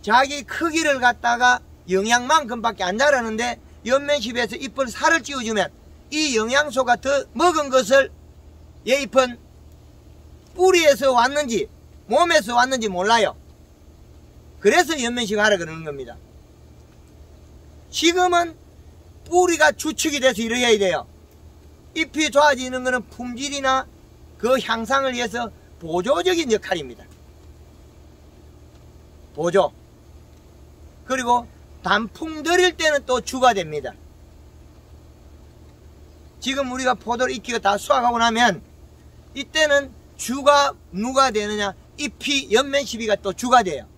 Speaker 1: 자기 크기를 갖다가 영양만큼밖에 안 자라는데 연면십에서 잎을 살을 찌워주면 이 영양소가 더 먹은 것을 얘 잎은 뿌리에서 왔는지 몸에서 왔는지 몰라요. 그래서 연면십 하라 그러는 겁니다. 지금은 뿌리가 주축이 돼서 이래야 돼요. 잎이 좋아지는 것은 품질이나 그 향상을 위해서 보조적인 역할입니다. 보조. 그리고 단풍 들일 때는 또 주가 됩니다. 지금 우리가 포도를 익히고 다 수확하고 나면 이때는 주가 누가 되느냐? 잎이 연면시비가 또 주가 돼요.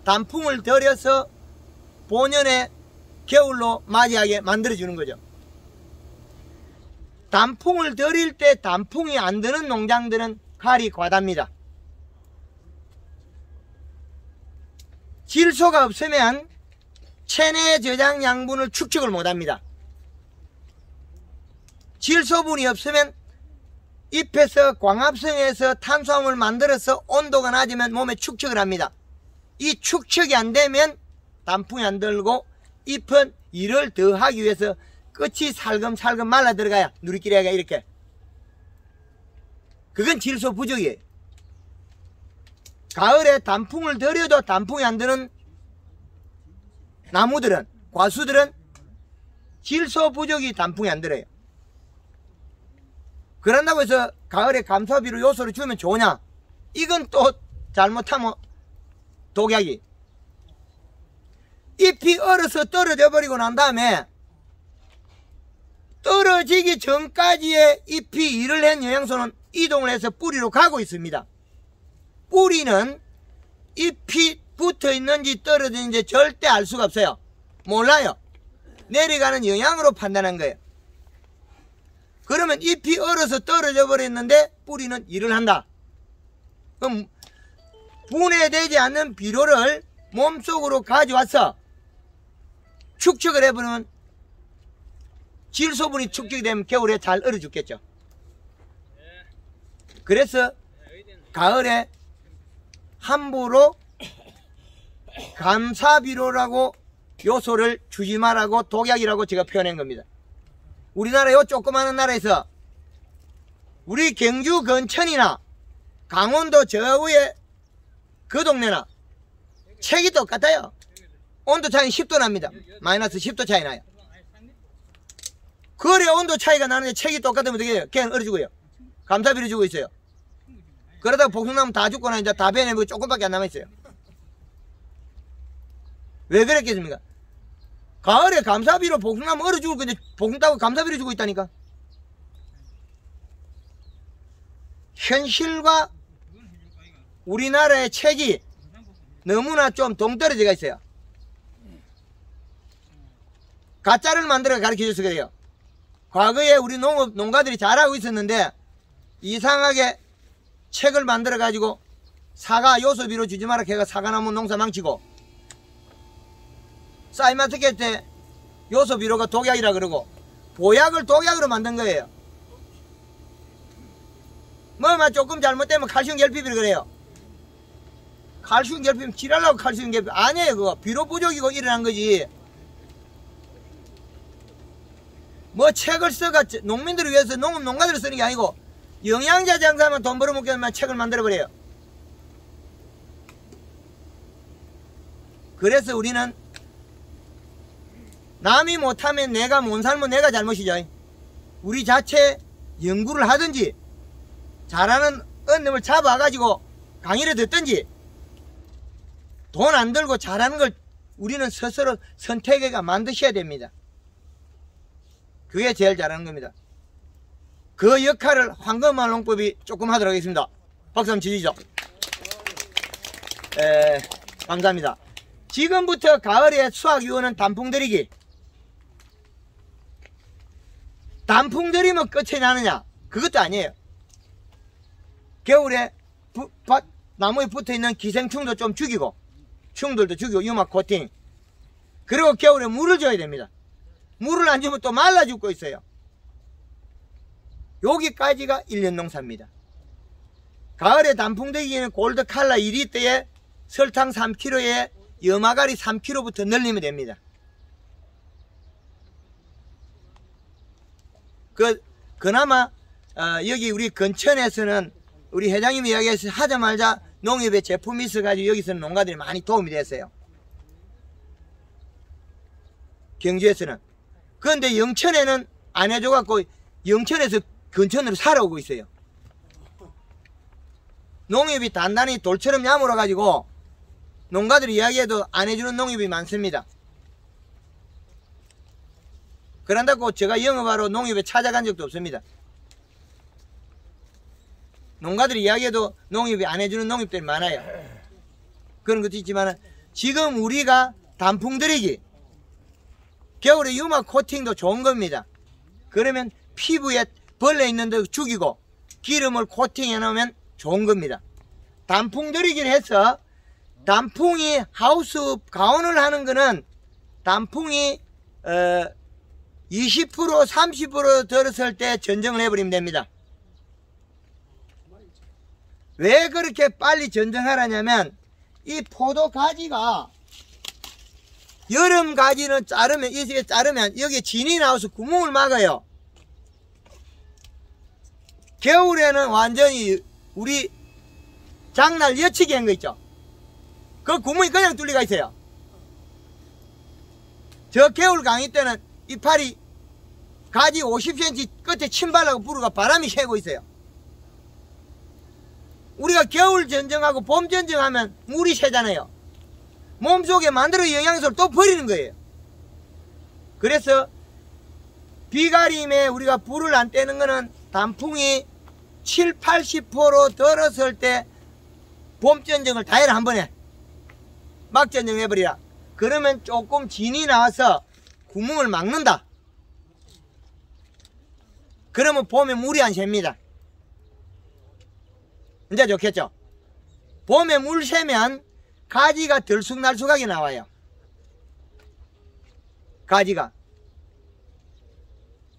Speaker 1: 단풍을 들여서 본연의 겨울로 맞이하게 만들어주는 거죠. 단풍을 들일 때 단풍이 안 드는 농장들은 가리 과다입니다. 질소가 없으면 체내 저장 양분을 축적을 못합니다. 질소분이 없으면 잎에서 광합성에서 탄수화물을 만들어서 온도가 낮으면 몸에 축적을 합니다. 이 축적이 안 되면 단풍이 안 들고 잎은 일을 더 하기 위해서 끝이 살금살금 말라 들어가야 누리끼리가 이렇게. 그건 질소 부족이에요. 가을에 단풍을 들여도 단풍이 안 드는 나무들은, 과수들은 질소 부족이 단풍이 안 들어요. 그런다고 해서 가을에 감사비료 요소를 주면 좋으냐? 이건 또 잘못하면 독약이. 잎이 얼어서 떨어져 버리고 난 다음에 떨어지기 전까지의 잎이 일을 한 영양소는 이동을 해서 뿌리로 가고 있습니다. 뿌리는 잎이 붙어 있는지 떨어져 있는지 절대 알 수가 없어요. 몰라요. 내려가는 영향으로 판단한 거예요. 그러면 잎이 얼어서 떨어져 버렸는데 뿌리는 일을 한다. 그럼 분해되지 않는 비료를 몸속으로 가져와서 축적을 해버리면 질소분이 축적이 되면 겨울에 잘 얼어 죽겠죠. 그래서 가을에 함부로 감사비료라고 요소를 주지 말라고 독약이라고 제가 표현한 겁니다. 우리나라 요 조그마한 나라에서 우리 경주 근천이나 강원도 저 위에 그 동네나 책이 똑같아요. 온도 차이는 10도 납니다. 마이너스 10도 차이 나요. 그래 온도 차이가 나는데 책이 똑같으면 어떻게 해요? 걔는 얼어 죽어요. 감사비료 주고 있어요. 그러다가 복숭나무 다 죽거나 이제 다 베내고 조금밖에 안 남아있어요. 왜 그랬겠습니까? 가을에 감사비료 복숭나무 얼어 죽을 건데 복숭 따고 감사비료 주고 있다니까. 현실과 우리나라의 책이 너무나 좀 동떨어져가 있어요. 가짜를 만들어 가르쳐줘서 그래요. 과거에 우리 농가들이 잘하고 있었는데 이상하게 책을 만들어 가지고 사과 요소비료 주지 마라 걔가 사과나무 농사 망치고 사이마스켓 때 요소비료가 독약이라 그러고 보약을 독약으로 만든 거예요. 뭐만 조금 잘못되면 칼슘 결핍이라 그래요. 칼슘 결핍 지랄라고 칼슘 결핍 아니에요. 그거 비료 부족이고 일어난 거지. 뭐 책을 써가 농민들을 위해서 농가들을 쓰는 게 아니고 영양제 장사하면 돈 벌어먹겠지만 책을 만들어버려요. 그래서 우리는 남이 못하면 내가 못 살면 내가 잘못이죠. 우리 자체 연구를 하든지 잘하는 언님을 잡아가지고 강의를 듣든지 돈 안 들고 잘하는 걸 우리는 스스로 선택해가 만드셔야 됩니다. 그게 제일 잘하는 겁니다. 그 역할을 황금알 농법이 조금 하도록 하겠습니다. 박수 한번 치시죠. 감사합니다. 지금부터 가을에 수확 유효는 단풍 들이기. 단풍 들이면 끝이 나느냐? 그것도 아니에요. 겨울에 나무에 붙어있는 기생충도 좀 죽이고 충들도 죽이고 유막 코팅. 그리고 겨울에 물을 줘야 됩니다. 물을 안 주면 또 말라 죽고 있어요. 여기까지가 1년 농사입니다. 가을에 단풍 들이기는 골드 칼라 2리터에 설탕 3kg에 염화가리 3kg부터 늘리면 됩니다. 그나마 여기 우리 근천에서는 우리 회장님이 이야기해서 하자마자 농협에 제품이 있어가지고 여기서는 농가들이 많이 도움이 됐어요. 경주에서는. 그런데 영천에는 안 해줘갖고 영천에서 근천으로 살아오고 있어요. 농협이 단단히 돌처럼 야물어가지고 농가들이 이야기해도 안 해주는 농협이 많습니다. 그런다고 제가 영업하러 농협에 찾아간 적도 없습니다. 농가들이 이야기해도 농협이 안 해주는 농협들이 많아요. 그런 것도 있지만 지금 우리가 단풍 들이기 겨울에 유막 코팅도 좋은 겁니다. 그러면 피부에 벌레 있는 데 죽이고 기름을 코팅해 놓으면 좋은 겁니다. 단풍 들이기를 해서 단풍이 하우스 가온을 하는 거는 단풍이 20% 30% 들었을 때 전정을 해버리면 됩니다. 왜 그렇게 빨리 전정하라냐면 이 포도 가지가 여름 가지는 자르면 이렇게 자르면 여기에 진이 나와서 구멍을 막아요. 겨울에는 완전히 우리 장날 여치기 한 거 있죠. 그 구멍이 그냥 뚫리가 있어요. 저 겨울 강의 때는 이파리 가지 50cm 끝에 침발하고 부르가 바람이 새고 있어요. 우리가 겨울 전정하고 봄 전정하면 물이 새잖아요. 몸속에 만들어 영양소를 또 버리는 거예요. 그래서 비가림에 우리가 불을 안 떼는 거는 단풍이 7, 80% 들었을 때 봄 전정을 다 해라 한 번에. 막 전정해버리라. 그러면 조금 진이 나와서 구멍을 막는다. 그러면 봄에 물이 안 셉니다. 이제 좋겠죠? 봄에 물 새면 가지가 들쑥날쑥하게 나와요. 가지가.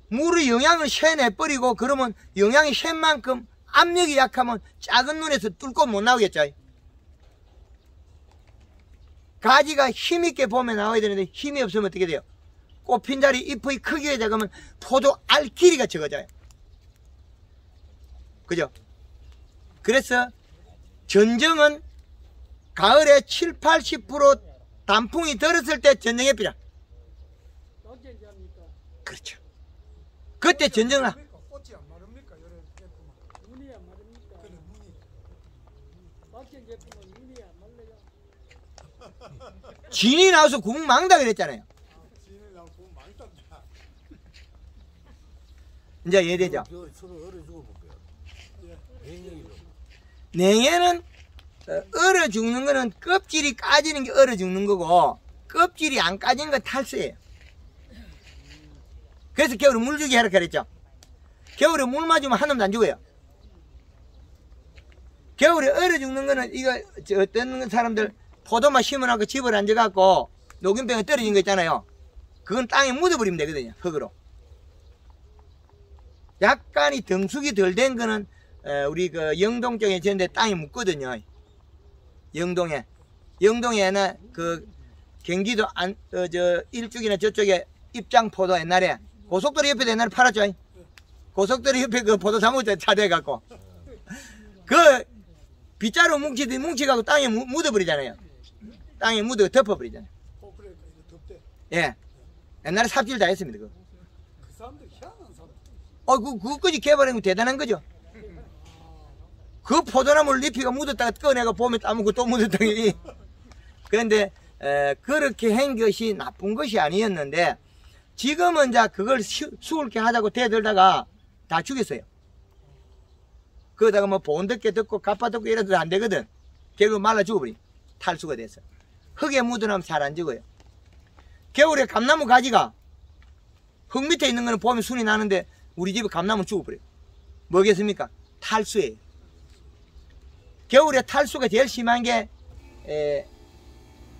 Speaker 1: 물의 영양을 새내버리고 그러면 영양이 센 만큼 압력이 약하면 작은 눈에서 뚫고 못 나오겠죠? 가지가 힘있게 봄에 나와야 되는데 힘이 없으면 어떻게 돼요? 꽃핀 자리 잎의 크기가 작으면 포도 알 길이가 적어져요. 그죠? 그래서 전정은 가을에 7, 80% 단풍이 들었을 때 전정해 비라. 그렇죠. 그때 전정을
Speaker 3: 꽃이 안 마릅니까? 여름 제품은
Speaker 4: 눈이 안 마릅니까?
Speaker 3: 그래 눈이
Speaker 4: 막전 제품은 눈이 안 말려요.
Speaker 1: 진이 나와서 구멍 막는다 그랬잖아요.
Speaker 3: 지인이랑 보면 많이 딴다.
Speaker 1: 이제 이해되죠?
Speaker 5: 서로 얼어 죽어볼게요. 냉랭이로.
Speaker 1: 냉해는 얼어 죽는 거는 껍질이 까지는 게 얼어 죽는 거고 껍질이 안 까지는 건 탈수예요. 그래서 겨울에 물 주기 하라 그랬죠. 겨울에 물 맞으면 한 놈도 안 죽어요. 겨울에 얼어 죽는 거는 이거 어떤 사람들 포도만 심어놓고 집을 앉아갖고 녹균병에 떨어진 거 있잖아요. 그건 땅에 묻어버리면 되거든요. 흙으로. 약간이 등숙이 덜 된 거는 우리 그 영동 쪽에 전데 땅이 묻거든요. 영동에는 그 경기도 일죽이나 저쪽에 입장포도 옛날에 고속도로 옆에도 옛날에 팔았죠. 고속도로 옆에 그 포도 사무실 차대갖고 그 빗자루 뭉치갖고 땅에 묻어버리잖아요. 땅에 묻어 덮어버리잖아요.
Speaker 3: 그래 이거 덥대.
Speaker 1: 예. 옛날에 삽질 다 했습니다.
Speaker 3: 그 사람들 희한한 사람.
Speaker 1: 그거까지 개발한 거 대단한 거죠. 그 포도나무를 잎이가 묻었다가 꺼내가 보면 따먹고 또 묻었다가 그런데 그렇게 한 것이 나쁜 것이 아니었는데 지금은 자 그걸 수월케 하자고 대들다가 다 죽였어요. 그러다가 뭐 본듣게 듣고 갚아 듣고 이래도 안 되거든. 결국 말라 죽어버리. 탈수가 됐어. 흙에 묻어나면 잘 안 죽어요. 겨울에 감나무 가지가 흙 밑에 있는 거는 보면 순이 나는데 우리 집에 감나무 죽어버려요. 뭐겠습니까? 탈수예요. 겨울에 탈수가 제일 심한 게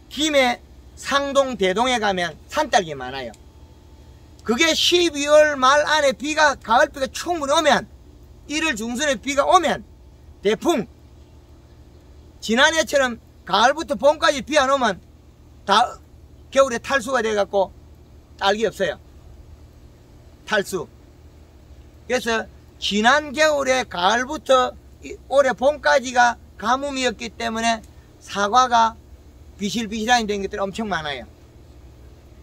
Speaker 1: 김해 상동 대동에 가면 산딸기 많아요. 그게 12월 말 안에 가을비가 충분히 오면 1월 중순에 비가 오면 대풍 지난해처럼 가을부터 봄까지 비 안 오면 다 겨울에 탈수가 돼갖고 딸기 없어요. 탈수. 그래서 지난 겨울에 가을부터 올해 봄까지가 가뭄이었기 때문에 사과가 비실비실하게 된 것들이 엄청 많아요.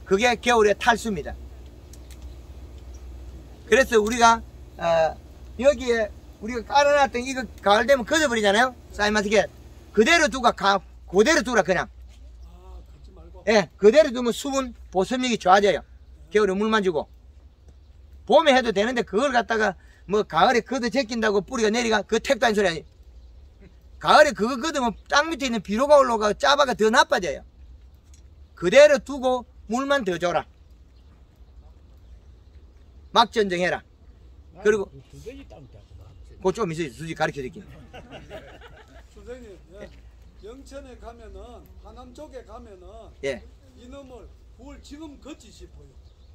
Speaker 1: 그게 겨울에 탈수입니다. 그래서 우리가 여기에 우리가 깔아놨던 이거 가을 되면 걷어버리잖아요. 사이마스켓 그대로 그대로 두라 그냥.
Speaker 3: 걷지 말고.
Speaker 1: 예, 그대로 두면 수분 보습력이 좋아져요. 겨울에 물만 주고 봄에 해도 되는데 그걸 갖다가 뭐 가을에 걷어 제낀다고 뿌리가 내리가 그 택도 아닌 소리 아니. 가을에 그거 걷으면 땅 밑에 있는 비료가 올라가 짜바가 더 나빠져요. 그대로 두고 물만 더 줘라. 막 전정해라. 그리고 그거 좀 있어요. 수지 가르쳐줄게.
Speaker 3: 선생님, 영천에 가면은 하남 쪽에 가면은
Speaker 1: 예.
Speaker 3: 이놈을 9월 지금 걷지 싶어요.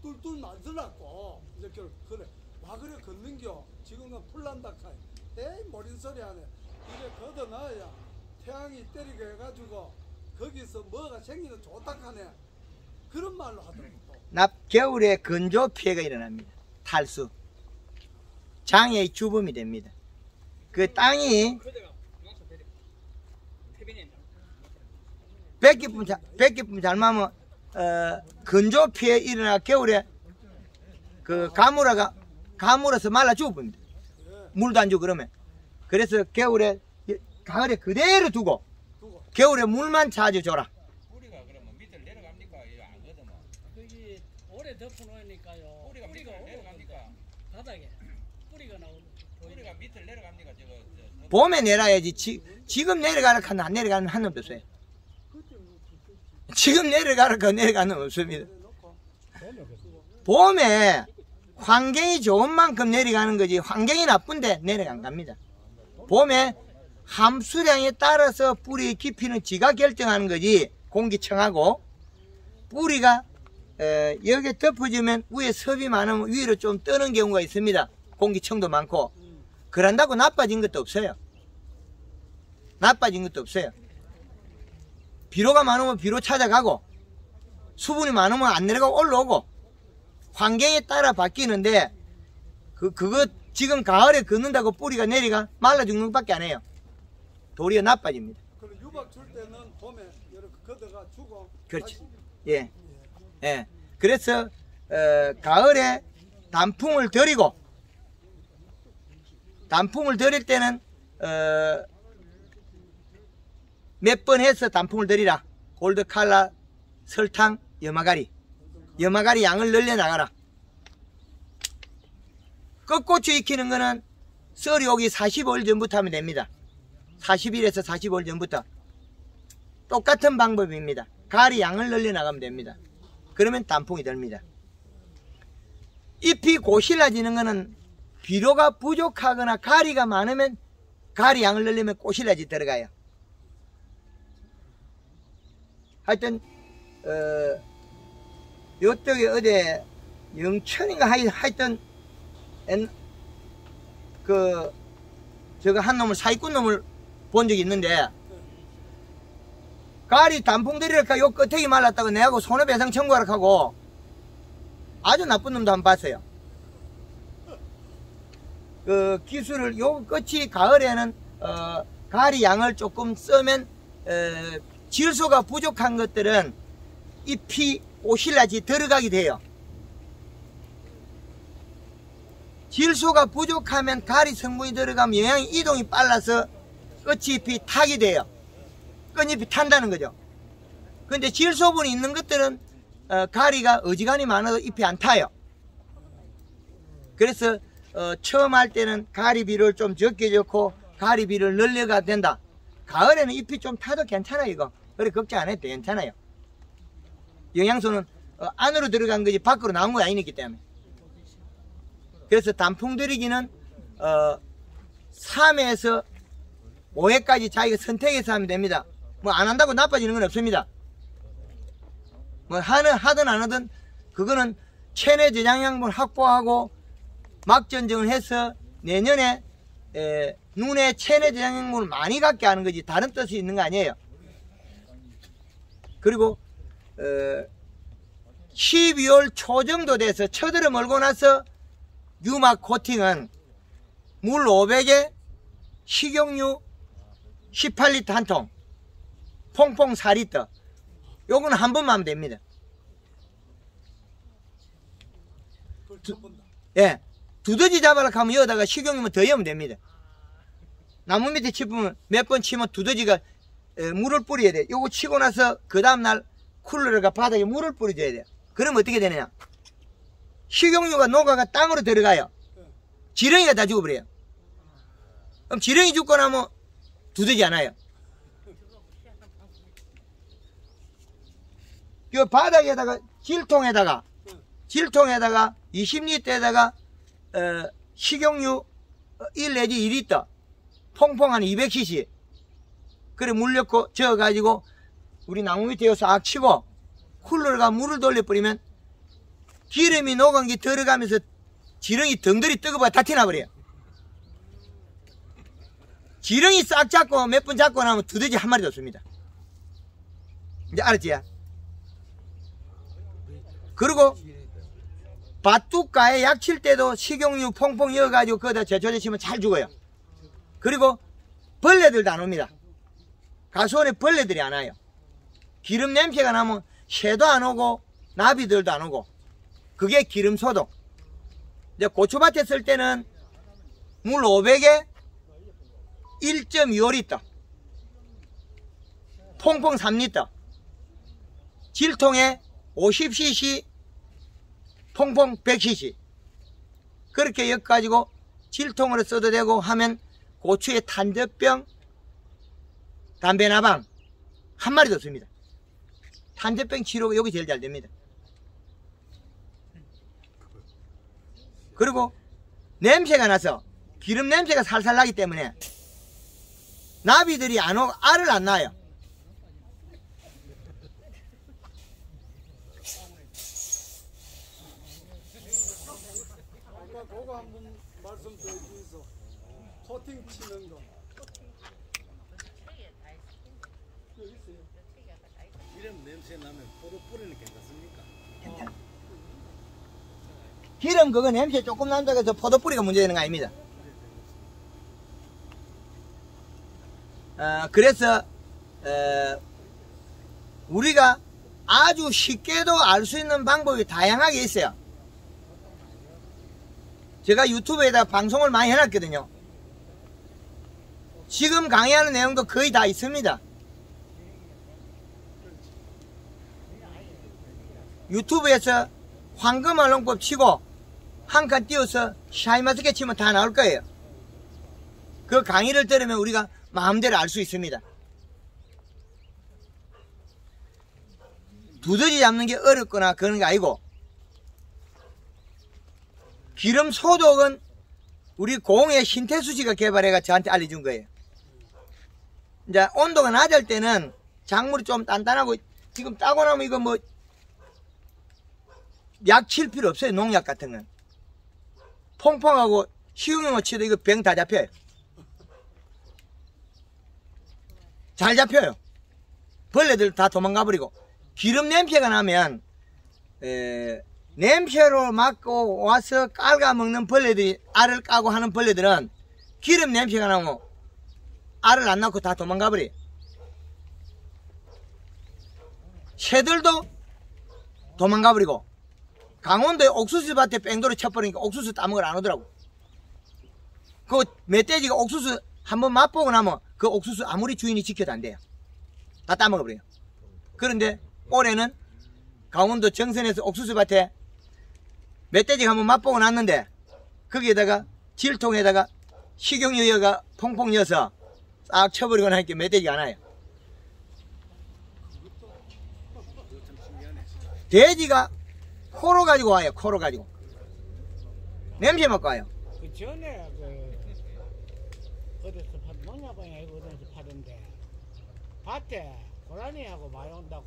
Speaker 3: 뚫뚫 만들라고 이렇게 그래. 와 그래 걷는겨. 지금은 풀난다 카이. 에이 머린 소리 하네. 이래 걷어놔야 태양이 때리게 해가지고 거기서 뭐가 생기는 좋다 카네. 그런 말로 하더라고.
Speaker 1: 겨울에 건조 피해가 일어납니다. 탈수. 장애의 주범이 됩니다. 그 땅이 백기품 잘못하면 건조 피해 일어나 겨울에 그 가물어서 말라 죽어버립니다. 물도 안 주고 그러면. 그래서 겨울에 가을에 그대로 두고 겨울에 물만 자주 줘라.
Speaker 5: 뿌리가 그러면 밑을 내려갑니까? 이거 안 걷으면.
Speaker 4: 거기 오래 덮어놓으니까요.
Speaker 5: 뿌리가 밑을 내려갑니까?
Speaker 4: 바닥에 뿌리가 나오는.
Speaker 5: 뿌리가 밑을 내려갑니까?
Speaker 1: 봄에 내려야지. 지금 내려가라 하면 안 내려가는 한 놈도 없어요. 지금 내려가라 하면 내려가는 놈 없습니다. 봄에 환경이 좋은 만큼 내려가는 거지 환경이 나쁜데 내려간 겁니다. 봄에 함수량에 따라서 뿌리의 깊이는 지가 결정하는 거지 공기청하고 뿌리가 여기에 덮어지면 위에 섭이 많으면 위로 좀 뜨는 경우가 있습니다. 공기청도 많고 그런다고 나빠진 것도 없어요. 나빠진 것도 없어요. 비료가 많으면 비료 찾아가고 수분이 많으면 안 내려가고 올라오고 환경에 따라 바뀌는데 그거 지금 가을에 걷는다고 뿌리가 내려가 말라 죽는 것밖에 안 해요. 도리어 나빠집니다.
Speaker 3: 그럼 유박 줄 때는 봄에 이렇게 걷어가 주고.
Speaker 1: 그렇지. 예. 예. 그래서 가을에 단풍을 들이고 단풍을 들일 때는 몇 번 해서 단풍을 들이라. 골드 칼라, 설탕, 염화가리 양을 늘려 나가라. 끝고추 익히는 거는 썰이 오기 45일 전부터 하면 됩니다. 40일에서 45일 전부터 똑같은 방법입니다. 가리 양을 늘려 나가면 됩니다. 그러면 단풍이 됩니다. 잎이 고실라지는 거는 비료가 부족하거나 가리가 많으면 가리 양을 늘리면 고실라지 들어가요. 하여튼 요쪽에 어디 영천인가 하여튼 저거 한 놈을 사기꾼 놈을 본 적이 있는데 가리 단풍 들이랄까 요 껍데기 말랐다고 내하고 손해배상 청구하라 하고 아주 나쁜 놈도 한번 봤어요. 그 기술을 요 끝이 가을에는 가리 양을 조금 쓰면 질소가 부족한 것들은 잎이 오실라지 들어가게 돼요. 질소가 부족하면 가리 성분이 들어가면 영양 이동이 빨라서 끝잎이 타게 돼요. 끝잎이 탄다는 거죠. 근데 질소분이 있는 것들은 가리가 어지간히 많아도 잎이 안 타요. 그래서 처음 할 때는 가리비를 좀 적게 넣고 가리비를 늘려가 된다. 가을에는 잎이 좀 타도 괜찮아요. 이거 그래 걱정 안 해도 괜찮아요. 영양소는 안으로 들어간 거지 밖으로 나온 거 아니기 때문에. 그래서 단풍 들이기는 3회에서 5회까지 자기가 선택해서 하면 됩니다. 뭐 안 한다고 나빠지는 건 없습니다. 뭐 하든 안 하든 그거는 체내 저장양분 확보하고 막전정을 해서 내년에 눈에 체내 저장양분을 많이 갖게 하는 거지 다른 뜻이 있는 거 아니에요. 그리고 12월 초 정도 돼서 쳐들어 멀고 나서 유막 코팅은 물 500에 식용유 18리터 한 통, 퐁퐁 4리터. 요거는 한 번만 하면 됩니다. 예. 두더지 잡아라 하면 여기다가 식용유만 더 넣으면 됩니다. 나무 밑에 짚으면 몇 번 치면 두더지가 물을 뿌려야 돼. 요거 치고 나서 그 다음날 쿨러가 바닥에 물을 뿌려줘야 돼요. 그러면 어떻게 되느냐. 식용유가 녹아가 땅으로 들어가요. 지렁이가 다 죽어버려요. 그럼 지렁이 죽고 나면 두더지 않아요. 그 바닥에다가 질통에다가 20리터에다가 식용유 1 내지 2리터 퐁퐁 한 200cc 그래 물 넣고 저어가지고 우리 나무 밑에 싹 치고 쿨러가 물을 돌려버리면 기름이 녹은 게 들어가면서 지렁이 덩들이 뜨거워 다 튀나버려요. 지렁이 싹 잡고 몇 번 잡고 나면 두더지 한 마리도 없습니다. 이제 알았지? 그리고 밭둑가에 약 칠 때도 식용유 퐁퐁 넣어가지고 거기다 제초제 치면 잘 죽어요. 그리고 벌레들도 안 옵니다. 가수원에 벌레들이 안 와요. 기름 냄새가 나면 새도 안 오고 나비들도 안 오고 그게 기름 소독. 이제 고추밭에 쓸 때는 물 500에 1.25리터, 퐁퐁 3리터, 질통에 50cc, 퐁퐁 100cc. 그렇게 엮어가지고 질통으로 써도 되고 하면 고추의 탄저병, 담배나방 한 마리도 없습니다. 탄저병 치료가 여기 제일 잘 됩니다. 그리고 냄새가 나서 기름 냄새가 살살 나기 때문에 나비들이 안 오고 알을 안 낳아요.
Speaker 3: 아까 그거 한번 말씀 더 해주세요. 코팅 치는 거. 여기 있어요.
Speaker 6: 이런 냄새 나면 포도 뿌리는 괜찮습니까?
Speaker 1: 기름 그거 냄새 조금 난다고 해서 포도뿌리가 문제되는 거 아닙니다. 그래서 우리가 아주 쉽게도 알 수 있는 방법이 다양하게 있어요. 제가 유튜브에다 방송을 많이 해놨거든요. 지금 강의하는 내용도 거의 다 있습니다. 유튜브에서 황금알롱법 치고 한 칸 띄워서 샤인마스켓 치면 다 나올 거예요. 그 강의를 들으면 우리가 마음대로 알 수 있습니다. 두더지 잡는 게 어렵거나 그런 게 아니고, 기름 소독은 우리 공의 신태수 씨가 개발해가 저한테 알려준 거예요. 이제 온도가 낮을 때는 작물이 좀 단단하고, 지금 따고 나면 이거 뭐 약 칠 필요 없어요. 농약 같은 건 퐁퐁하고 식용유만 치도 이거 병 다 잡혀요. 잘 잡혀요. 벌레들 다 도망가 버리고. 기름 냄새가 나면 냄새로 맡고 와서 깔아 먹는 벌레들이, 알을 까고 하는 벌레들은 기름 냄새가 나면 알을 안 낳고 다 도망가 버려요. 새들도 도망가 버리고, 강원도에 옥수수 밭에 뺑돌이 쳐버리니까 옥수수 따먹으러 안 오더라고. 그 멧돼지가 옥수수 한번 맛보고 나면 그 옥수수 아무리 주인이 지켜도 안 돼요. 다 따먹어버려요. 그런데 올해는 강원도 정선에서 옥수수 밭에 멧돼지가 한번 맛보고 났는데, 거기에다가 질통에다가 식용유가 퐁퐁 넣어서 싹 쳐버리고 나니까 멧돼지가 안 와요. 돼지가 코로 가지고 와요. 코로 가지고 냄새 맡고 와요.
Speaker 7: 그 전에 어디서 농약방에 어디서 파던데 밭에 고라니하고 많이 온다고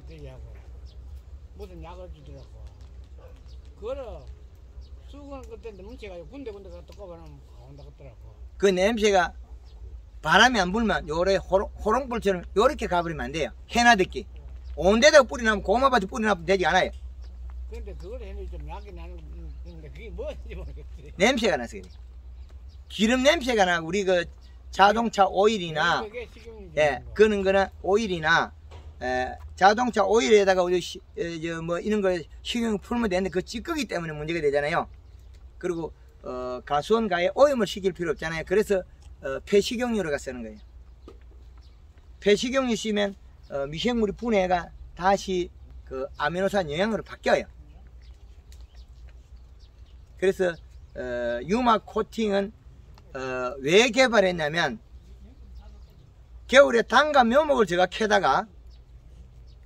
Speaker 7: 돼지하고 무슨 약을 주더라고. 그거를 수건 그때 뭉쳐가지고 군데군데 갖다 꼽아놓으면 온다 그러더라고.
Speaker 1: 그 냄새가 바람이 안 불면 요래 호롱불처럼 요렇게 가버리면 안 돼요. 해나듣기 온 데다가 뿌리나면 고마밭에 뿌리나면 되지 않아요.
Speaker 7: 근데 그걸 해는 좀 약이 나는데 그게 뭔지 모르겠지.
Speaker 1: 냄새가 나서 그래. 기름 냄새가 나. 우리 그 자동차 오일이나 그런 거나 오일이나 자동차 오일에다가 우리 뭐 이런 거 식용 풀면 되는데 그 찌꺼기 때문에 문제가 되잖아요. 그리고 가수원가에 오염을 시킬 필요 없잖아요. 그래서 폐식용유로가 쓰는 거예요. 폐식용유 쓰면 미생물이 분해가 다시 그 아미노산 영양으로 바뀌어요. 그래서 유막 코팅은 왜 개발했냐면, 겨울에 당과 묘목을 제가 캐다가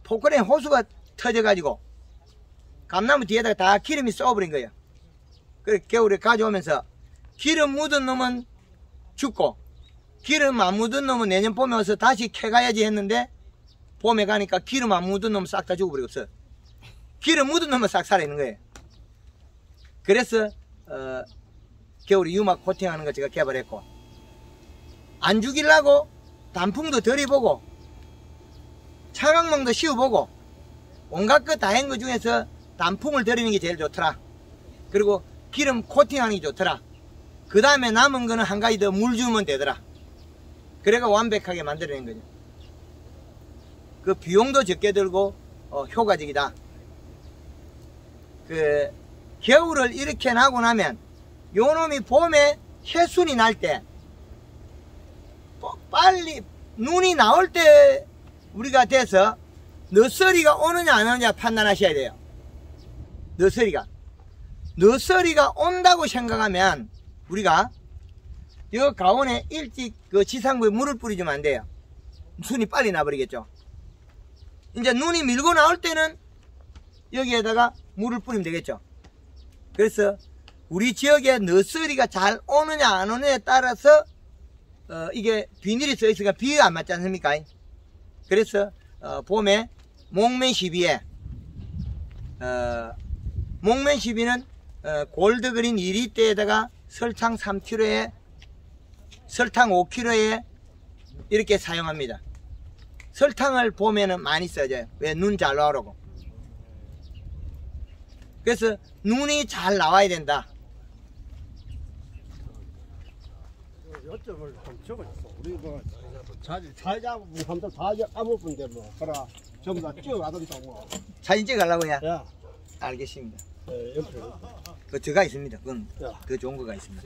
Speaker 1: 포크레인 호수가 터져가지고 감나무 뒤에다가 다 기름이 쏘버린 거예요. 그래서 겨울에 가져오면서 기름 묻은 놈은 죽고 기름 안 묻은 놈은 내년 봄에 와서 다시 캐가야지 했는데, 봄에 가니까 기름 안 묻은 놈은 싹 다 죽어버리고, 기름 묻은 놈은 싹 살아있는 거예요. 그래서 겨울에 유막 코팅하는 거 제가 개발했고, 안 죽이려고 단풍도 들이보고 차강망도 씌워보고 온갖 것 다 한 거 중에서 단풍을 들이는 게 제일 좋더라. 그리고 기름 코팅하는 게 좋더라. 그 다음에 남은 거는 한 가지 더 물 주면 되더라. 그래가 완벽하게 만들어낸 거죠. 그 비용도 적게 들고 효과적이다. 그 겨울을 이렇게 나고 나면 요 놈이 봄에 해순이 날 때 빨리 눈이 나올 때 우리가 돼서 너서리가 오느냐 안 오느냐 판단하셔야 돼요. 너서리가 온다고 생각하면 우리가 여 가온에 일찍 그 지상부에 물을 뿌리주면 안 돼요. 순이 빨리 나버리겠죠. 이제 눈이 밀고 나올 때는 여기에다가 물을 뿌리면 되겠죠. 그래서 우리 지역에 너서리가 잘 오느냐 안 오느냐에 따라서 이게 비닐이 써 있으니까 비가 안 맞지 않습니까? 그래서 봄에 목면 시비에 목면 시비는 골드그린 2리터에다가 설탕 3kg에 설탕 5kg에 이렇게 사용합니다. 설탕을 봄에는 많이 써져요. 왜? 눈 잘 나오라고. 그래서 눈이 잘 나와야 된다.
Speaker 8: 요점을 좀 적어줬어. 우리 뭐 자자부 한번 다 까먹은데 뭐 그라 전부 다 찍어가던다 뭐.
Speaker 1: 사진 찍으려고요?
Speaker 8: 야,
Speaker 1: 알겠습니다.
Speaker 8: 옆에.
Speaker 1: 그 저가 있습니다. 그건
Speaker 8: 야.
Speaker 1: 더 좋은 거가 있습니다.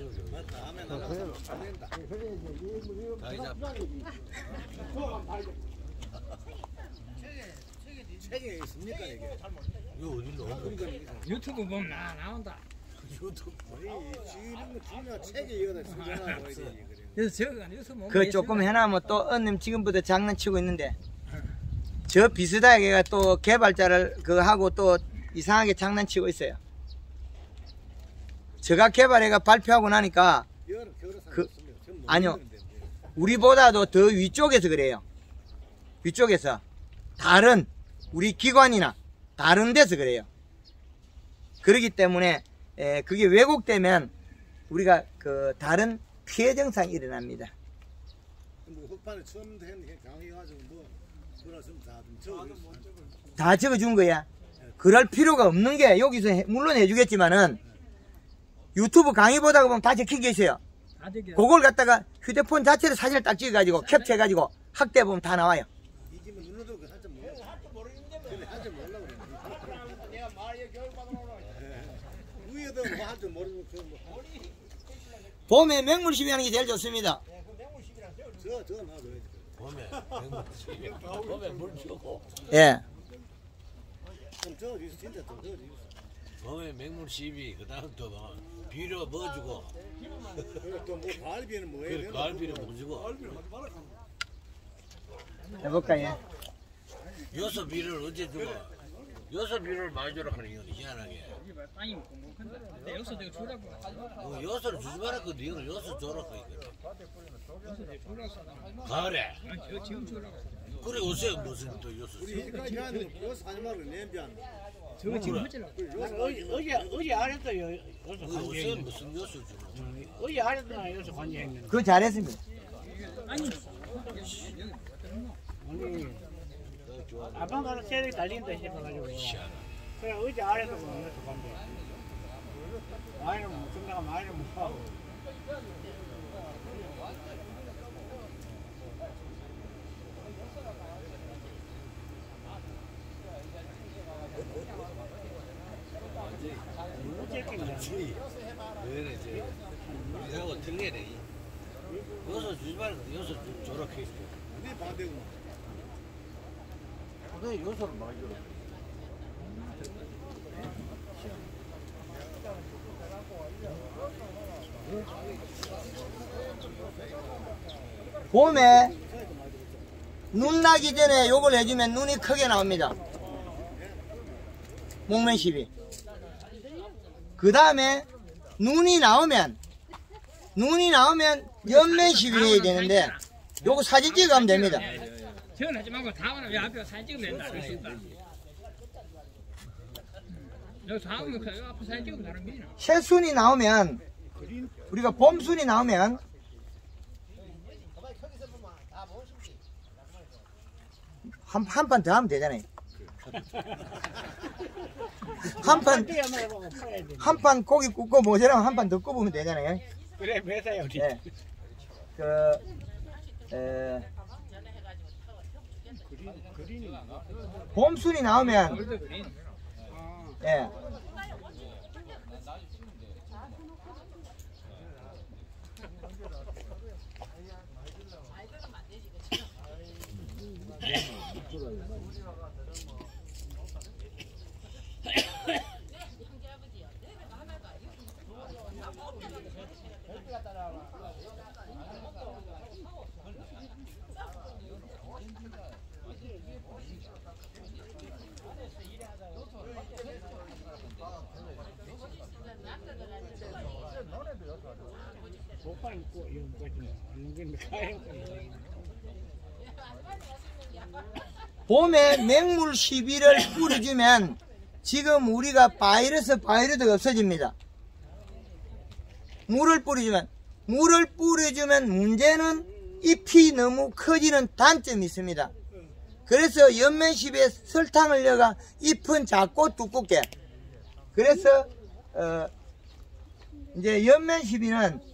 Speaker 6: 책에 있습니까 이게? 이거 어디로?
Speaker 2: 유튜브 보면 나온다.
Speaker 6: 유튜브 지금 중요한 책에 이거는 쓰잖아.
Speaker 2: 그래서 저거 유튜브
Speaker 1: 그 조금 해놔면 또 언님 지금부터 장난치고 있는데 저 비슷하게 또 개발자를 그 하고 또 이상하게 장난치고 있어요. 제가 개발해가 발표하고 나니까 아니요, 우리보다도 더 위쪽에서 그래요. 위쪽에서 다른 우리 기관이나 다른 데서 그래요. 그렇기 때문에 그게 왜곡되면 우리가 그 다른 피해 증상이 일어납니다.
Speaker 6: 뭐 흑판에 처음 된 강의가지고 뭐 그래서
Speaker 1: 다 적어준 거야. 그럴 필요가 없는 게 여기서 물론 해주겠지만은 유튜브 강의보다 보면 다 적힌 게 있어요. 그걸 갖다가 휴대폰 자체를 사진을 딱 찍어가지고 캡처해가지고 학대 보면 다 나와요.
Speaker 6: 이기면 눌러도 그 한참 모르겠네. 한참 몰라 그래. 내가 말에 교육 받으러 위에도 뭐 한참 모르고 뭐.
Speaker 1: 봄에 맹물 시비 하는 게 제일 좋습니다.
Speaker 6: 저 놔둬야지. 봄에 맹물 시비. 봄에 물 주고.
Speaker 1: 예.
Speaker 6: 그럼 저 진짜 더 저.
Speaker 9: 봄에 맹물 시비 그다음 또 비료 뭐 주고.
Speaker 6: 또뭐 가을비는 뭐예요?
Speaker 9: 가을비는 뭐 주고.
Speaker 1: 해볼까요?
Speaker 9: 여섯 비료를 언제 주고? 여섯 비료를 많이 주라 하는 이건 희한하게.
Speaker 2: 땅이 공복한데 여기서 내가 주라고.
Speaker 9: 여섯을 주지 말았거든. 이걸 여섯 줘라 가을에.
Speaker 2: 저 지금 주라고.
Speaker 9: 그래 요새 무슨 또 여섯.
Speaker 6: 우리 여기까지 하는 거 여섯 하지 말고 냄비한.
Speaker 2: 저거 지금 하지라고.
Speaker 7: 어제 안 했어요.
Speaker 9: 요새 무슨 여섯 주노?
Speaker 7: 어제 안 했잖아. 여기서 관계했는데.
Speaker 1: 그거 잘했습니다.
Speaker 2: 아니
Speaker 7: 아빠가 세력이 달린다 싶어가지고. 그래 어제 안 해도 여기서 관계. 많이는 못 끝나가 많이는 못 하고.
Speaker 9: 왜래 이제 우리하고 틀리네. 여섯 주지 말고 여섯 줘라 했어.
Speaker 6: 우리 반대구나.
Speaker 9: 근데 여섯을 많이 줘라.
Speaker 1: 봄에 눈 나기 전에 요걸 해주면 눈이 크게 나옵니다. 목면 시비. 그 다음에 눈이 나오면 옆면 시비 해야 되는데 요거 사진 찍어가면 됩니다.
Speaker 2: 저건 하지 말고 다음은 왜 앞에 사진 찍으면 된다. 여기 다음은 그 앞에 사진 찍으면 다른 거지.
Speaker 1: 새순이 나오면 우리가 봄순이 나오면 한 판 더 하면 되잖아요. 한 판 고기 굽고 모자라면 한 판 더 굽으면 되잖아요.
Speaker 7: 그래 매사요 우리.
Speaker 1: 예. 봄순이 나오면 예. 봄에 맹물 시비를 뿌려주면 지금 우리가 바이러스가 없어집니다. 물을 뿌려주면 문제는 잎이 너무 커지는 단점이 있습니다. 그래서 연면시비에 설탕을 넣어가 잎은 작고 두껍게. 그래서 이제 연면시비는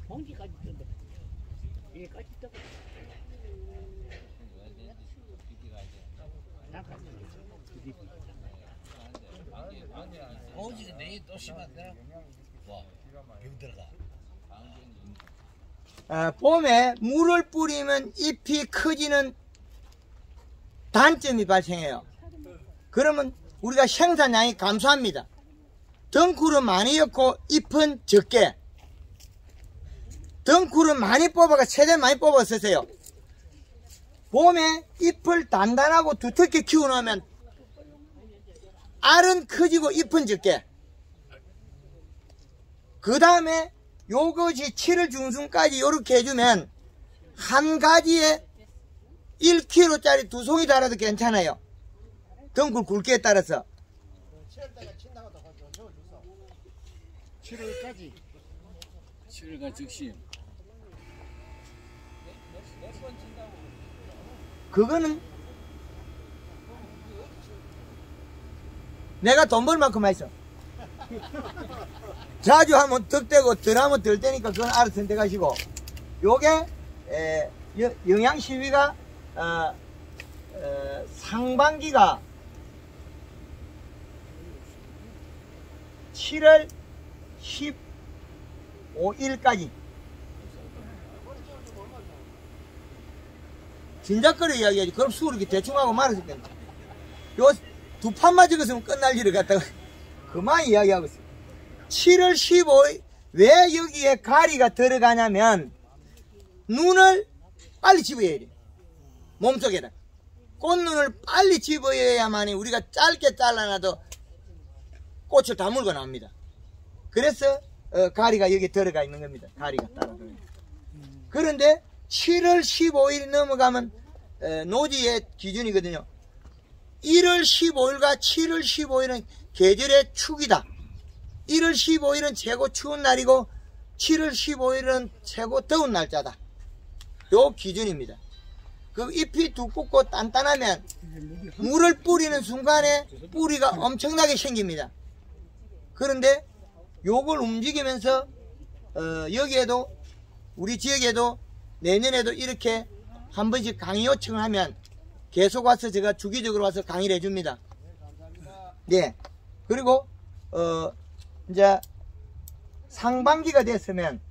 Speaker 7: 봉지까지 뜯어. 얘까지 뜯어.
Speaker 9: 오직 내일 또 심한데 와 병 들어가.
Speaker 1: 봄에 물을 뿌리면 잎이 커지는 단점이 발생해요. 그러면 우리가 생산량이 감소합니다. 덩쿨은 많이 엮고 잎은 적게. 덩쿨은 많이 뽑아가 최대한 많이 뽑아 쓰세요. 봄에 잎을 단단하고 두텁게 키워놓으면 알은 커지고 잎은 적게. 그 다음에 요것이 7월 중순까지 요렇게 해주면 한 가지에 1kg짜리 2송이 달아도 괜찮아요. 덩쿨 굵기에 따라서.
Speaker 8: 7월까지
Speaker 5: 7월까지 즉시.
Speaker 1: 그거는 내가 돈 벌 만큼 했어. 자주 하면 득되고 덜 하면 덜 되니까 그건 알아서 선택하시고. 요게 영양시비가 상반기가 7월 15일까지 진작거리 이야기하지. 그럼 수를 이렇게 대충 하고 말았을 텐데. 요 두 판만 적었으면 끝날 일을 갖다가 그만 이야기하고 있어요. 7월 15일 왜 여기에 가리가 들어가냐면 눈을 빨리 집어야 돼. 몸속에다. 꽃눈을 빨리 집어야만이 우리가 짧게 잘라놔도 꽃을 다 물고 나옵니다. 그래서 가리가 여기 들어가 있는 겁니다. 가리가 따라 들어가. 그런데 7월 15일 넘어가면 노지의 기준이거든요. 1월 15일과 7월 15일은 계절의 축이다. 1월 15일은 최고 추운 날이고 7월 15일은 최고 더운 날짜다. 요 기준입니다. 그 잎이 두껍고 단단하면 물을 뿌리는 순간에 뿌리가 엄청나게 생깁니다. 그런데 요걸 움직이면서 여기에도 우리 지역에도 내년에도 이렇게 한 번씩 강의 요청을 하면 계속 와서 제가 주기적으로 와서 강의를 해줍니다. 네. 그리고 이제 상반기가 됐으면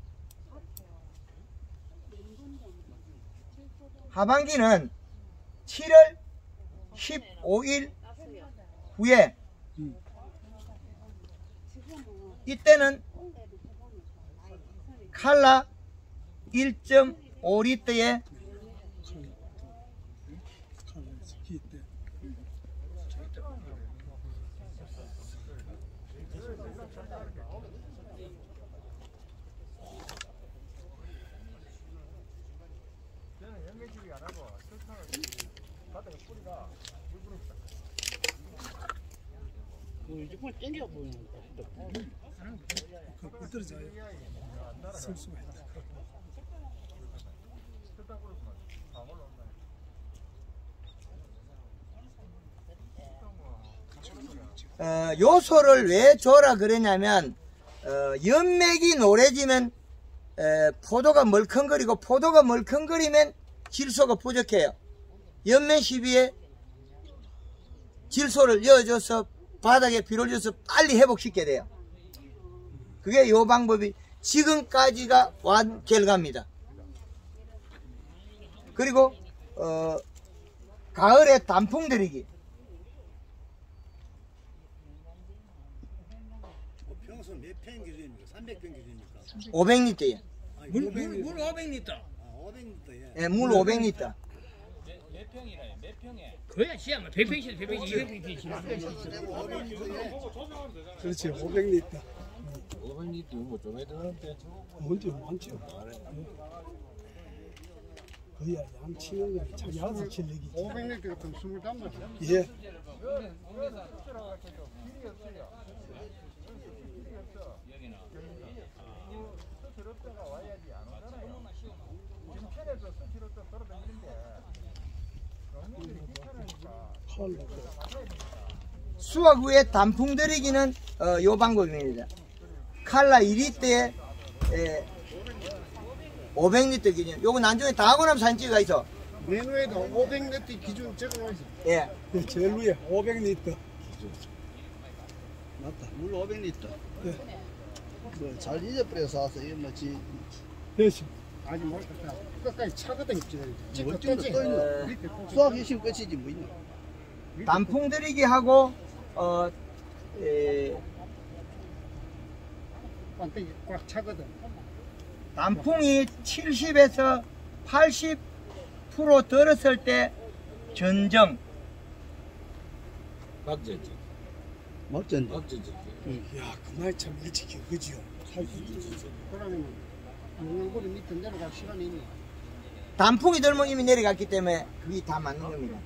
Speaker 1: 하반기는 7월 15일 후에 이때는 칼라 1.5리터에
Speaker 7: 이쪽만 땡겨 보이는 거.
Speaker 3: 그 떨어져요. 쓸 수가 있다.
Speaker 1: 요소를 왜 줘라 그러냐면 연맥이 노래지면 포도가 멀컹거리고 포도가 멀컹거리면 질소가 부족해요. 연맥 시비에 질소를 넣어줘서 바닥에 비료를 줘서 빨리 회복시켜야 돼요. 그게 요 방법이 지금까지가 완 결과입니다. 그리고 가을에 단풍 들이기.
Speaker 6: 평소 몇 평 기준입니까? 300평 기준입니까?
Speaker 1: 500리터예요.
Speaker 5: 물 500리터.
Speaker 6: 아, 500m.
Speaker 1: 예, 물 500리터.
Speaker 5: 몇 평이래? 몇 평에?
Speaker 2: 그야 시야 뭐 100평씩 200평씩
Speaker 3: 그렇지 500리터
Speaker 5: 500리터 뭐좀 해야 되는데.
Speaker 3: 뭔지 많죠 거의 양치는 게 자기 아들 실력이지
Speaker 8: 500리터 같은 25만.
Speaker 3: 예
Speaker 1: 수확 후에 단풍 들이기는 요 방법입니다. 칼라 2리터에 500리터 기준. 요거 나중에 다 하고 나면 사진 찍어가 있어.
Speaker 8: 메뉴에도 500리터 기준 적어놓으세요.
Speaker 1: 예.
Speaker 3: 제일 위에 500리터
Speaker 6: 맞다. 물 500리터.
Speaker 3: 예.
Speaker 6: 잘 잊어버려서 와서 이거 뭐지.
Speaker 3: 대신
Speaker 8: 아니 모르겠다. 끝까지 차거든 있지.
Speaker 6: 뭐 찐도 또 있노? 수확 시면 끝이지 뭐 있노?
Speaker 1: 단풍 들이기 하고
Speaker 8: 반대기 꽉 차거든.
Speaker 1: 단풍이 70에서 80% 들었을 때 전정.
Speaker 5: 막전지.
Speaker 6: 막전지.
Speaker 5: 막전지.
Speaker 3: 야 그날 참 일찍이 그지요
Speaker 8: 그러면 영양분이 밑에 내려갈 시간이 있네.
Speaker 1: 단풍이 들면 이미 내려갔기 때문에 그게 다 맞는 겁니다.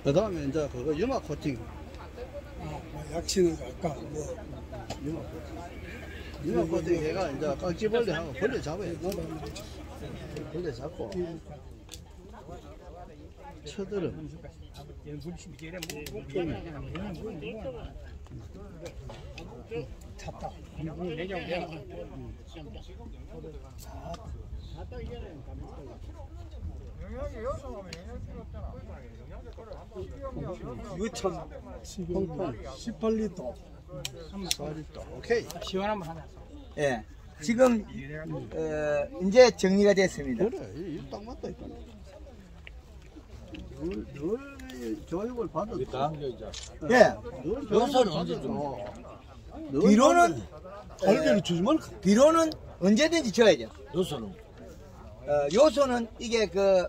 Speaker 6: 그 다음에 이제 그거 유막 코팅.
Speaker 3: 약치는 거 아까 뭐
Speaker 6: 유막 코팅. 유막 코팅 해가 이제 깍지벌레 하고 벌레 잡아야 돼. 벌레 잡고. 쳐들은.
Speaker 3: 찼다 이거 참 지금 18리터
Speaker 6: 4리터. 오케이.
Speaker 2: 시원한 거 하나.
Speaker 1: 예. 지금 이제 정리가 됐습니다.
Speaker 6: 그래, 이거 딱 맞다 이거. 늘 교육을 받았어.
Speaker 5: 다한 게 이제.
Speaker 1: 예.
Speaker 5: 요소는 언제 좀.
Speaker 1: 비료는
Speaker 3: 알게를 주지 말까
Speaker 1: 비료는 언제든지 줘야죠.
Speaker 5: 요소는.
Speaker 1: 요소는 이게 그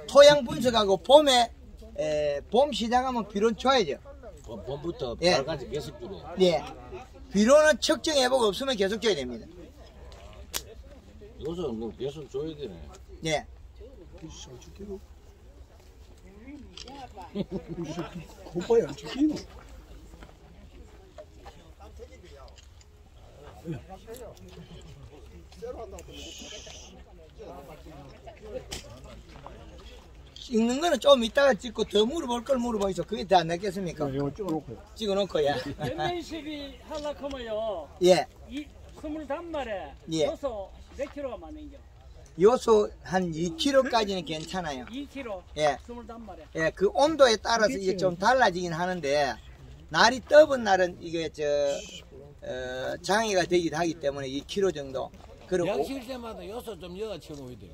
Speaker 1: 토양 분석하고 봄에 봄 시작하면 비료 줘야죠.
Speaker 5: 봄부터
Speaker 1: 예.
Speaker 5: 발까지 계속 주래.
Speaker 1: 예. 비료는 측정해보고 없으면 계속 줘야 됩니다.
Speaker 5: 요소는 그럼 계속 줘야 되네.
Speaker 1: 예.
Speaker 3: 고파야 안 죽이노
Speaker 1: 찍는 거는 좀 이따가 찍고 더 물어볼 걸 물어보이소. 그게 다 냈겠습니까?
Speaker 8: 이거 찍어놓고.
Speaker 1: 찍어놓고, 예.
Speaker 4: 연면식이 하려고 하면요.
Speaker 1: 예.
Speaker 4: 이 21마리에
Speaker 1: 예.
Speaker 4: 요소 몇 킬로가 많은겨?
Speaker 1: 요소 한 2kg까지는 괜찮아요.
Speaker 4: 2킬로.
Speaker 1: 예.
Speaker 4: 21마리.
Speaker 1: 예, 그 온도에 따라서 이게 좀 달라지긴 하는데, 날이 떠본 날은 이게 장애가 되기도 하기 때문에 2kg 정도. 그리고
Speaker 9: 양식일 때마다 요소 좀 여가 쳐놓아야 돼요.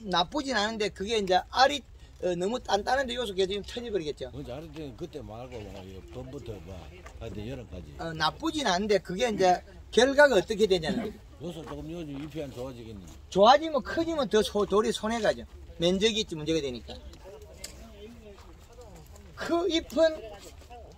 Speaker 1: 나쁘진 않은데, 그게 이제 알이 너무 단단한데 요소 계속 터져버리겠죠.
Speaker 9: 뭔지 알았더니 그때 말고 봄부터 하여튼 여러 가지.
Speaker 1: 나쁘진 않은데, 그게 이제 결과가 어떻게 되냐는 거죠.
Speaker 9: 요소 조금 요즘 잎이 안 좋아지겠네.
Speaker 1: 좋아지면 커지면 더 돌이 손해가죠. 면적이 있지 문제가 되니까. 그 잎은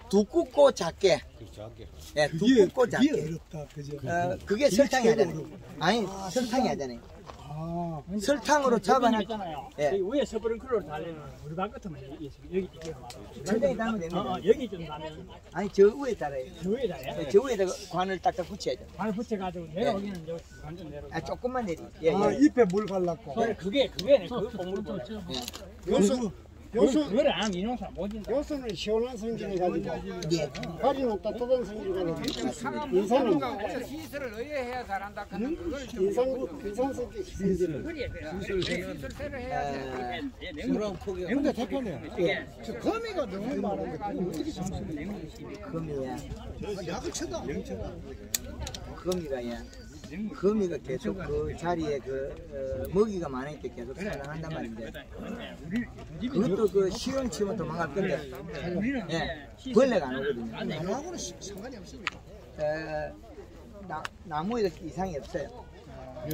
Speaker 1: 두껍고 작게.
Speaker 9: 그렇지 않게.
Speaker 1: 예, 두껍고 작게.
Speaker 3: 그게 어렵다 그죠
Speaker 1: 그게 설탕이 하잖아요. 아니, 설탕이 하잖아요.
Speaker 3: 아
Speaker 1: 설탕으로 잡아놔.
Speaker 2: 있잖아요.
Speaker 1: 예.
Speaker 2: 여기 위에 스프링클러를 달래는 우리 방 같으면 여기 이렇게 말아.
Speaker 1: 설탕이 달면 됩니다.
Speaker 2: 여기 좀 달면
Speaker 1: 아니, 저 위에 달아요.
Speaker 2: 저 위에 달래.
Speaker 1: 저 위에다가 관을 딱딱 붙여야죠.
Speaker 2: 발 붙여가지고 내려오기는 여기 완전 내려.
Speaker 1: 조금만 내리. 예,
Speaker 3: 아,
Speaker 1: 예.
Speaker 3: 잎에 물 갈랐고
Speaker 2: 그게네. 그 봉물도.
Speaker 3: 요소
Speaker 2: 그걸 안 하면 이놈사 못 진다.
Speaker 8: 요소는 시원한 성질이 가지고
Speaker 1: 예.
Speaker 8: 가리는 따뜻한 성질이 가지고 인산은
Speaker 7: 시설을 의뢰해야 잘한다.
Speaker 8: 인산 성질을
Speaker 7: 시설을 해야 돼.
Speaker 8: 근데 대표님 저 거미가 너무 많은데 그걸 어떻게 잡습니까?
Speaker 1: 거미야.
Speaker 8: 약을 쳐도 안
Speaker 1: 거미가야. 거미가 계속 그 자리에 먹이가 많으니까 계속 살아난단 말인데 그것도 그 시험 치면 도망갈 건데 예, 벌레가 안 오거든요.
Speaker 8: 나하고는 상관이 없습니다.
Speaker 1: 나무에 이상이 없어요.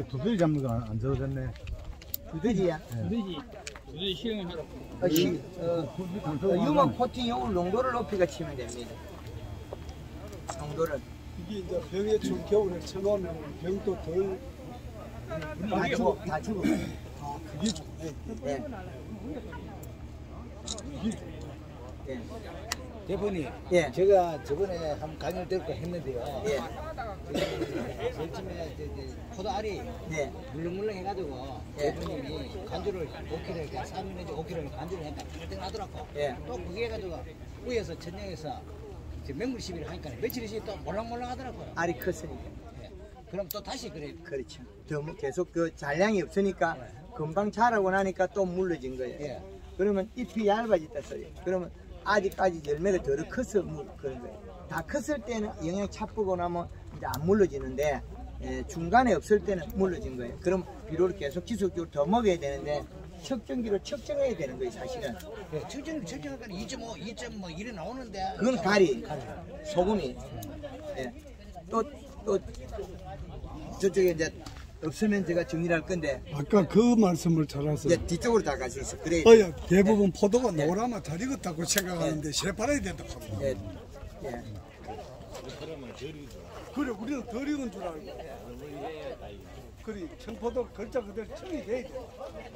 Speaker 6: 두더지 잡는 거 안 적어졌네.
Speaker 1: 두더지야?
Speaker 2: 두더지 시험을 하러.
Speaker 1: 유목 코팅 요걸 농도를 높이가 치면 됩니다. 농도를.
Speaker 3: 이게 이제 병에 좀 겨울에 쳐놓으면 병도 덜
Speaker 1: 다 죽어.
Speaker 3: 그게 좋네.
Speaker 1: 예. 예.
Speaker 9: 대표님,
Speaker 1: 예.
Speaker 9: 제가 저번에 한번 강의를 듣고 했는데요.
Speaker 1: 예.
Speaker 9: 제일 처음에 포도알이
Speaker 1: 네.
Speaker 9: 물렁물렁 해가지고
Speaker 1: 예.
Speaker 9: 대표님이 간주를 5kg, 3일인지 5kg를 간주를 했다. 1등 하더라고.
Speaker 1: 예.
Speaker 9: 또 그게 해가지고 위에서 천장에서 맹물 시비를 하니까 며칠 있이 또 몰랑몰랑 하더라고요.
Speaker 1: 알이 컸으니까.
Speaker 9: 예. 그럼 또 다시 그래.
Speaker 1: 그렇죠. 계속 그 잔량이 없으니까 금방 자라고 나니까 또 물러진 거예요.
Speaker 9: 예.
Speaker 1: 그러면 잎이 얇아졌다 소리. 그러면 아직까지 열매가 덜 커서 그런 거예요. 다 컸을 때는 영양 차쁘고 나면 이제 안 물러지는데 중간에 없을 때는 물러진 거예요. 그럼 비료를 계속 지속적으로 더 먹여야 되는데 측정기로 측정해야 되는 거예요, 사실은.
Speaker 9: 예. 측정하니까 2.5, 2.5 이래 나오는데.
Speaker 1: 그건 가리, 소금이. 예. 또 저쪽에 이제 없으면 제가 정리를 할 건데
Speaker 3: 아까 그 말씀을 잘하세요.
Speaker 1: 이제 뒤쪽으로 다 갈 수 있어. 그래.
Speaker 3: 대부분 포도가 노라마 잘 익었다고 생각하는데 새파라야 된다고 합니다.
Speaker 1: 예. 예.
Speaker 3: 그래 우리는 덜 익은 줄 알고. 그래 청포도 글자 그대로 청이 돼야 돼.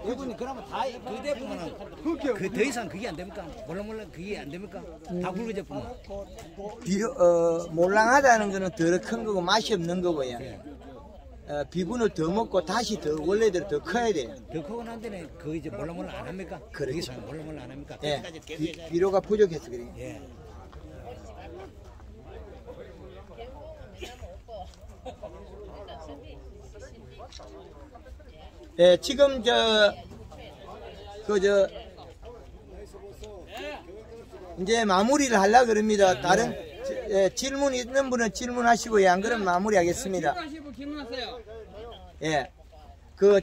Speaker 9: 대표님 그러면 그 대표면은
Speaker 3: 그게
Speaker 9: 더 이상 그게 안 됩니까? 몰랑몰랑 그게 안 됩니까? 다 굵어져 보면.
Speaker 1: 비료 몰랑하다는 거는 덜 큰 거고 맛이 없는 거고요. 비분을 더 먹고 다시 더 원래대로 더 커야 돼요.
Speaker 9: 더 크고 난 데는 그 이제 몰랑몰랑 안 합니까?
Speaker 1: 그렇죠.
Speaker 9: 더 이상 몰랑몰랑 안 합니까?
Speaker 1: 예.
Speaker 9: 그때까지 계속 해줘야
Speaker 1: 비료가 부족해서 그래요.
Speaker 9: 예.
Speaker 1: 예, 지금 이제 마무리를 하려고 그럽니다. 다른 질문 있는 분은 질문하시고요. 안 그러면 마무리하겠습니다.
Speaker 2: 질문하세요.
Speaker 1: 예.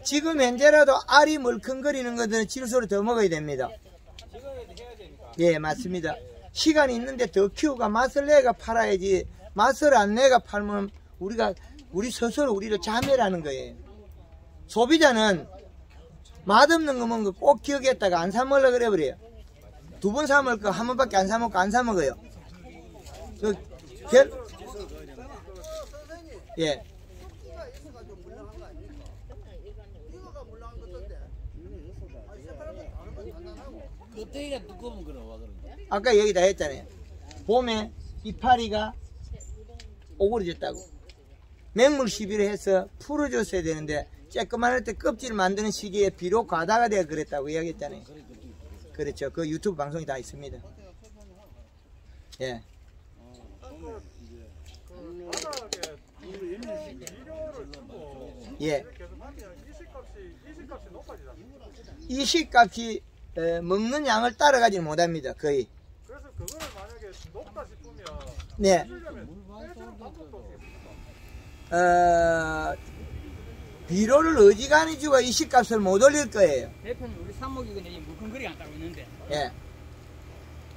Speaker 1: 지금 현재라도 알이 멀컹거리는 것들은 질소를 더 먹어야 됩니다. 예, 맞습니다. 시간이 있는데 더 키우가 맛을 내가 팔아야지, 맛을 안 내가 팔면 우리 스스로 우리를 자멸하는 거예요. 소비자는 맛없는 거 먹는 거 꼭 기억했다가 안 사 먹으려고 그래버려요. 2번 사 먹을 거 한 번밖에 안 사 먹고 안 사 먹어요. 예.
Speaker 9: 껍데기가 두꺼운 거는 와 그런데.
Speaker 1: 아까 여기다 했잖아요. 봄에 이파리가 오그러졌다고. 맹물 시비를 해서 풀어줬어야 되는데 쬐끄만할 때 껍질을 만드는 시기에 비료 과다가 되어 그랬다고 이야기했잖아요. 그렇죠. 그 유튜브 방송이 다 있습니다. 예. 예. 이식값이 먹는 양을 따라가지는 못합니다. 거의.
Speaker 10: 그래서 그거를 만약에 높다 싶으면
Speaker 1: 네. 비료를 어지간히 주고 이식값을 못 올릴 거예요.
Speaker 2: 대표님 우리 삽목이 그냥 물컹거리 안 따고 있는데.
Speaker 1: 예.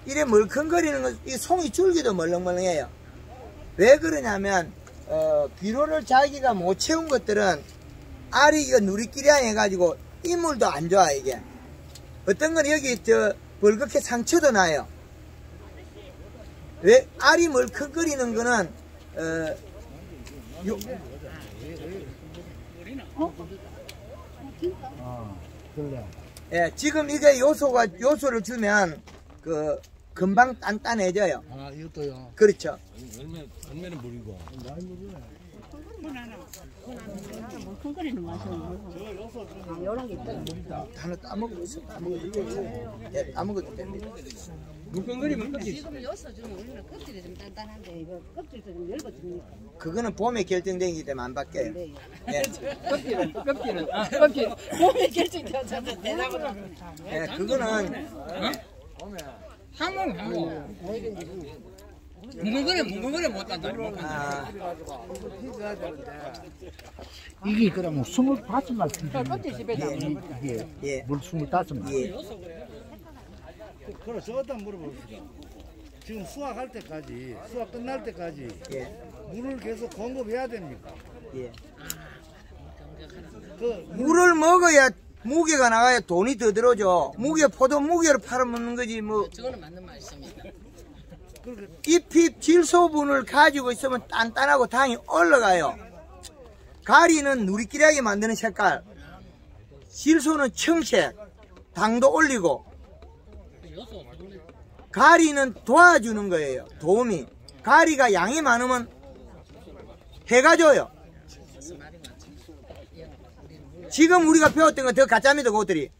Speaker 1: 이래 멀컹거리는 건 이 송이 줄기도 멀렁멀렁해요. 왜 그러냐면 비료를 자기가 못 채운 것들은 알이 이거 누리끼리 해가지고 이물도 안 좋아 이게. 어떤 건 여기 벌겋게 상처도 나요. 왜 알이 멀컹거리는 거는 예, 지금 이게 요소를 주면 금방 단단해져요.
Speaker 9: 아 이것도요.
Speaker 1: 그렇죠.
Speaker 5: 얼마나 물이고.
Speaker 11: 물컹거리는 맛은 요런 게 있더라.
Speaker 1: 하나 따먹고 있어. 따먹어도 됩니다.
Speaker 2: 물컹거리면 껍질.
Speaker 11: 지금 여기서 주면 우리는 껍질이 좀 단단한데 이거 껍질도 좀 얇아집니까?
Speaker 1: 그거는 봄에 결정되기 때문에 안 바뀌어요.
Speaker 11: 네.
Speaker 1: 예.
Speaker 2: 껍질.
Speaker 11: 몸에 결정되었잖아. 대답을.
Speaker 1: 예, 그거는
Speaker 2: 항문. 뭉글거려 못 단다.
Speaker 8: 이게 그러면 25마리
Speaker 11: 껍질 집에다.
Speaker 8: 이게
Speaker 1: 예.
Speaker 8: 물 25마리.
Speaker 1: 예.
Speaker 6: 그럼 저한테 물어봅시다. 지금 수확할 때까지, 수확 끝날 때까지
Speaker 1: 예.
Speaker 6: 물을 계속 공급해야 됩니까?
Speaker 1: 예.
Speaker 6: 그
Speaker 1: 물을 먹어야 무게가 나가야 돈이 더 들어오죠. 포도 무게로 팔아먹는 거지 뭐.
Speaker 11: 저거는 맞는 말씀입니다.
Speaker 1: 잎이 질소분을 가지고 있으면 단단하고 당이 올라가요. 가리는 누리끼리하게 만드는 색깔, 질소는 청색, 당도 올리고, 가리는 도와주는 거예요. 도움이. 가리가 양이 많으면 해가 져요. 지금 우리가 배웠던 거 더 가짜입니다, 그것들이.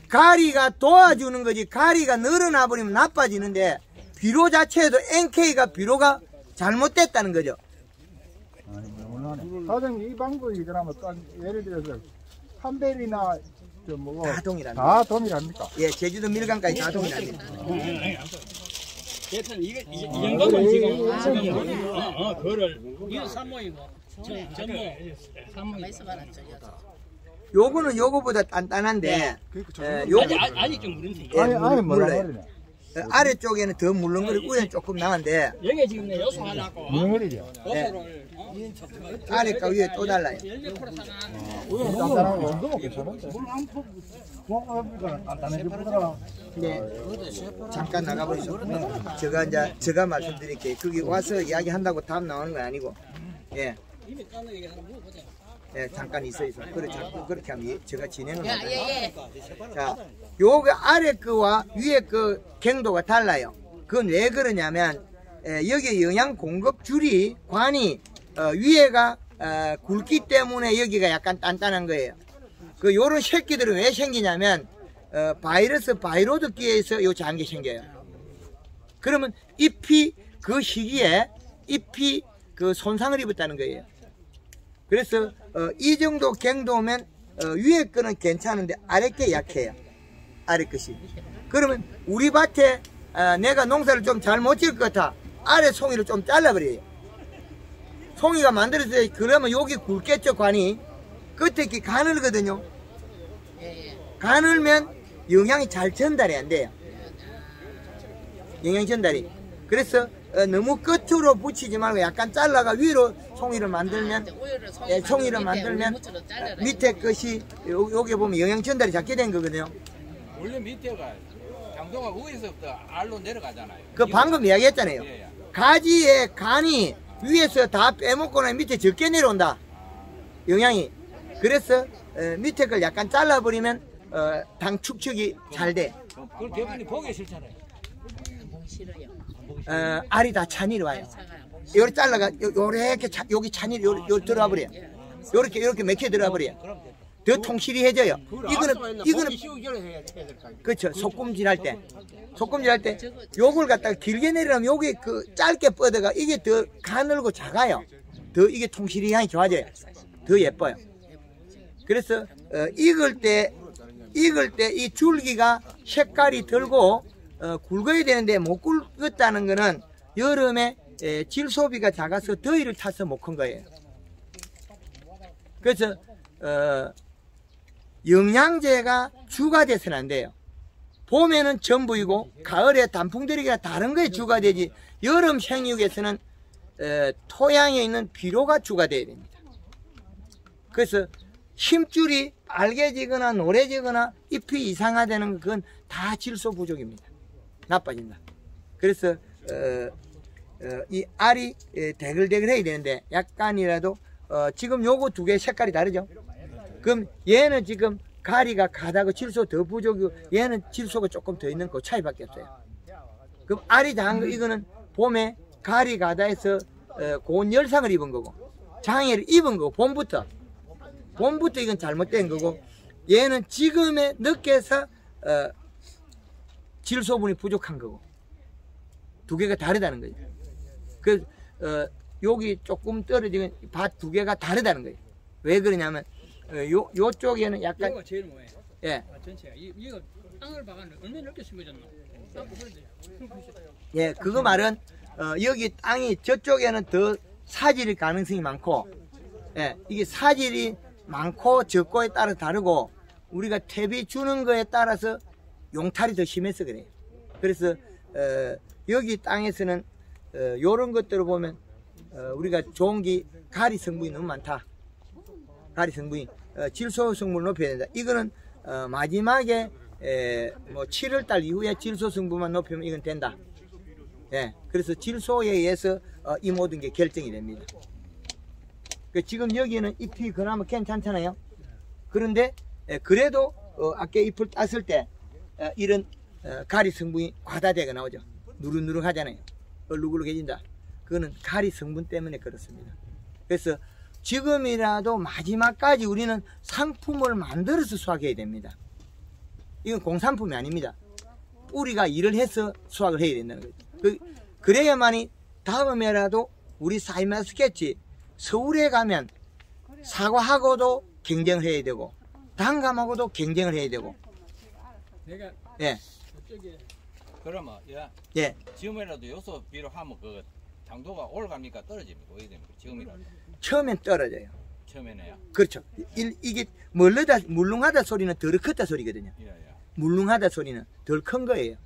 Speaker 1: 가리가 도와주는 거지, 가리가 늘어나 버리면 나빠지는데, 비료 자체에도 NK가 비료가 잘못됐다는 거죠.
Speaker 10: 사장님 이 방법이 그러면 예를 들어서 판벨이나
Speaker 1: 다 동일합니다.
Speaker 10: 다 동일합니까?
Speaker 1: 예, 제주도 밀강까지 다 동일합니다.
Speaker 2: 대선 이 정도면 지금 그거를
Speaker 11: 이거 산모이고 전모 산모 있어 말았죠.
Speaker 1: 요거는 요거보다 단단한데,
Speaker 2: 아직 좀 무른데.
Speaker 1: 예, 물러요. 아래쪽에는 더 물렁거리고 위에는 조금 나은데,
Speaker 2: 여기 지금 내 요소 하려고
Speaker 10: 물렁거리죠.
Speaker 2: 요소를
Speaker 1: 아래가 위에 또 달라요.
Speaker 10: 단단하고 온도가 괜찮은데. 단단해져 보더라.
Speaker 1: 네. 잠깐 나가보시죠. 제가 말씀드릴게요. 거기 와서 이야기한다고 답 나오는 건 아니고, 예. 예, 잠깐 있어. 그렇게 하면 제가 진행을 못해요. 자, 요거 아래 거와 위에 거 경도가 달라요. 그건 왜 그러냐면, 여기 영양 공급 줄이, 관이, 위에가, 굵기 때문에 여기가 약간 단단한 거예요. 요런 새끼들은 왜 생기냐면, 바이로드기에서 요 장기 생겨요. 그러면 잎이 그 시기에 잎이 그 손상을 입었다는 거예요. 그래서 이 정도 경도면 위에 거는 괜찮은데 아래 게 약해요. 아래 것이. 그러면 우리 밭에 내가 농사를 좀 잘 못 지을 것 같아. 아래 송이를 좀 잘라버려요. 송이가 만들어져야 그러면 여기 굵겠죠, 관이. 끝에 이렇게 가늘거든요. 가늘면 영양이 잘 전달이 안 돼요. 영양 전달이. 그래서 너무 끝으로 붙이지 말고 약간 잘라가 위로 송이를 만들면, 송이를 만들면 밑에 것이 여기 보면 영양 전달이 작게 된 거거든요.
Speaker 9: 원래 밑에가 장도가 위에서부터 알로 내려가잖아요.
Speaker 1: 그 방금 이야기했잖아요. 가지의 간이 위에서 다 빼먹고 나면 밑에 적게 내려온다. 영양이. 그래서 밑에 걸 약간 잘라버리면 당 축적이 잘 돼.
Speaker 9: 그걸 대표님 보기 싫잖아요.
Speaker 1: 알이 다 찬이로 와요. 요렇게 잘라가 요렇게 여기 찬이 요렇게 들어와 버려요. 요렇게 맥혀 들어와 버려요. 더 통실이해져요. 이거는 그렇죠. 속금질 할 때 요걸 갖다가 길게 내리려면 요게 그 짧게 뻗어가 이게 더 가늘고 작아요. 더 이게 통실이 좋아져요. 더 예뻐요. 그래서 익을 때 이 줄기가 색깔이 들고 굵어야 되는데 못 굵었다는 거는 여름에 질소비가 작아서 더위를 타서 못 큰 거예요. 그래서 영양제가 주가 돼서는 안 돼요. 봄에는 전부이고 가을에 단풍들이가 다른 거에 주가 되지, 여름 생육에서는 토양에 있는 비료가 주가 돼야 됩니다. 그래서 힘줄이 빨개지거나 노래지거나 잎이 이상하다는 건 다 질소 부족입니다. 나빠진다. 그래서 이 알이 대글대글 해야 되는데 약간이라도 지금 요거 두 개 색깔이 다르죠. 그럼 얘는 지금 가리가 가다고 질소 더 부족이고 얘는 질소가 조금 더 있는 그 차이밖에 없어요. 그럼 알이 다한 거 이거는 봄에 가리 가다해서 고온 열상을 입은 거고 장애를 입은 거고 봄부터 이건 잘못된 거고 얘는 지금에 늦게서 질소분이 부족한 거고 두 개가 다르다는 거죠. 그 여기 조금 떨어지면 밭 두 개가 다르다는 거예요. 왜 그러냐면 요쪽에는 약간
Speaker 2: 이거가 제일 뭐예요?
Speaker 1: 예.
Speaker 2: 전체가 이거 땅을 박았는데 얼마나 넓게 심어졌나?
Speaker 1: 예, 그거 말은 여기 땅이 저쪽에는 더 사질일 가능성이 많고, 예, 이게 사질이 많고 적고에 따라 다르고 우리가 퇴비 주는 거에 따라서 용탈이 더 심해서 그래요. 그래서 여기 땅에서는 요런 것들을 보면 우리가 좋은 게 가리 성분이 너무 많다. 가리 성분이 질소 성분을 높여야 된다. 이거는 마지막에 뭐 7월달 이후에 질소 성분만 높이면 이건 된다. 예, 그래서 질소에 의해서 이 모든 게 결정이 됩니다. 지금 여기는 잎이 그나마 괜찮잖아요. 그런데 그래도 아까 잎을 땄을 때 이런 가리 성분이 과다되게 나오죠. 누룩누룩하잖아요. 얼룩얼룩해진다. 그거는 가리 성분 때문에 그렇습니다. 그래서 지금이라도 마지막까지 우리는 상품을 만들어서 수확해야 됩니다. 이건 공산품이 아닙니다. 뿌리가 일을 해서 수확을 해야 된다는 거죠. 그래야만이 다음에라도 우리 사이마스케치 서울에 가면 사과하고도 경쟁을 해야 되고 단감하고도 경쟁을 해야 되고.
Speaker 2: 내가
Speaker 1: 예.
Speaker 2: 저쪽에
Speaker 9: 그러면
Speaker 1: 예.
Speaker 9: 지금이라도 요소 비료 하면 그 당도가 올라갑니까 떨어집니까? 어떻게 됩니까? 지금이라도
Speaker 1: 처음엔 떨어져요.
Speaker 9: 처음에는요.
Speaker 1: 그렇죠. 이게 물렁하다 소리는 덜 컸다 소리거든요.
Speaker 9: 예.
Speaker 1: 물렁하다 소리는 덜 큰 거예요.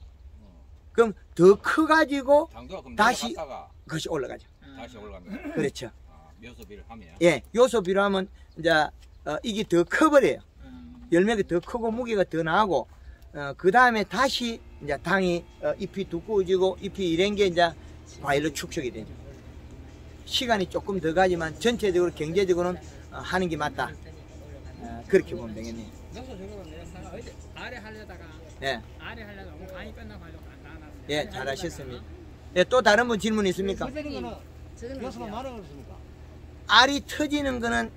Speaker 1: 그럼 더 커가지고
Speaker 9: 당도가 그럼
Speaker 1: 다시
Speaker 9: 내려갔다가
Speaker 1: 그것이 올라가죠.
Speaker 9: 다시 올라갑니다.
Speaker 1: 그렇죠.
Speaker 9: 요소 비료 하면.
Speaker 1: 예, 요소 비료하면 이제 이게 더 커버려요. 열매가 더 크고 무게가 더 나고 그 다음에 다시 이제 당이 잎이 두꺼워지고 잎이 이런 게 이제 과일로 축적이 되죠. 시간이 조금 더 가지만 전체적으로 경제적으로는 하는 게 맞다. 그렇게 보면 되겠네요.
Speaker 2: 너서 저거는 내가 사과 어제 아래 하려다가
Speaker 1: 예.
Speaker 2: 아래 하려다가 오늘 강의 끝나고 하려고 안 나왔어요.
Speaker 1: 예, 잘하셨습니다. 예, 또 다른 분 질문 있습니까?
Speaker 6: 요소가 많아 그렇습니까?
Speaker 1: 알이 터지는 거는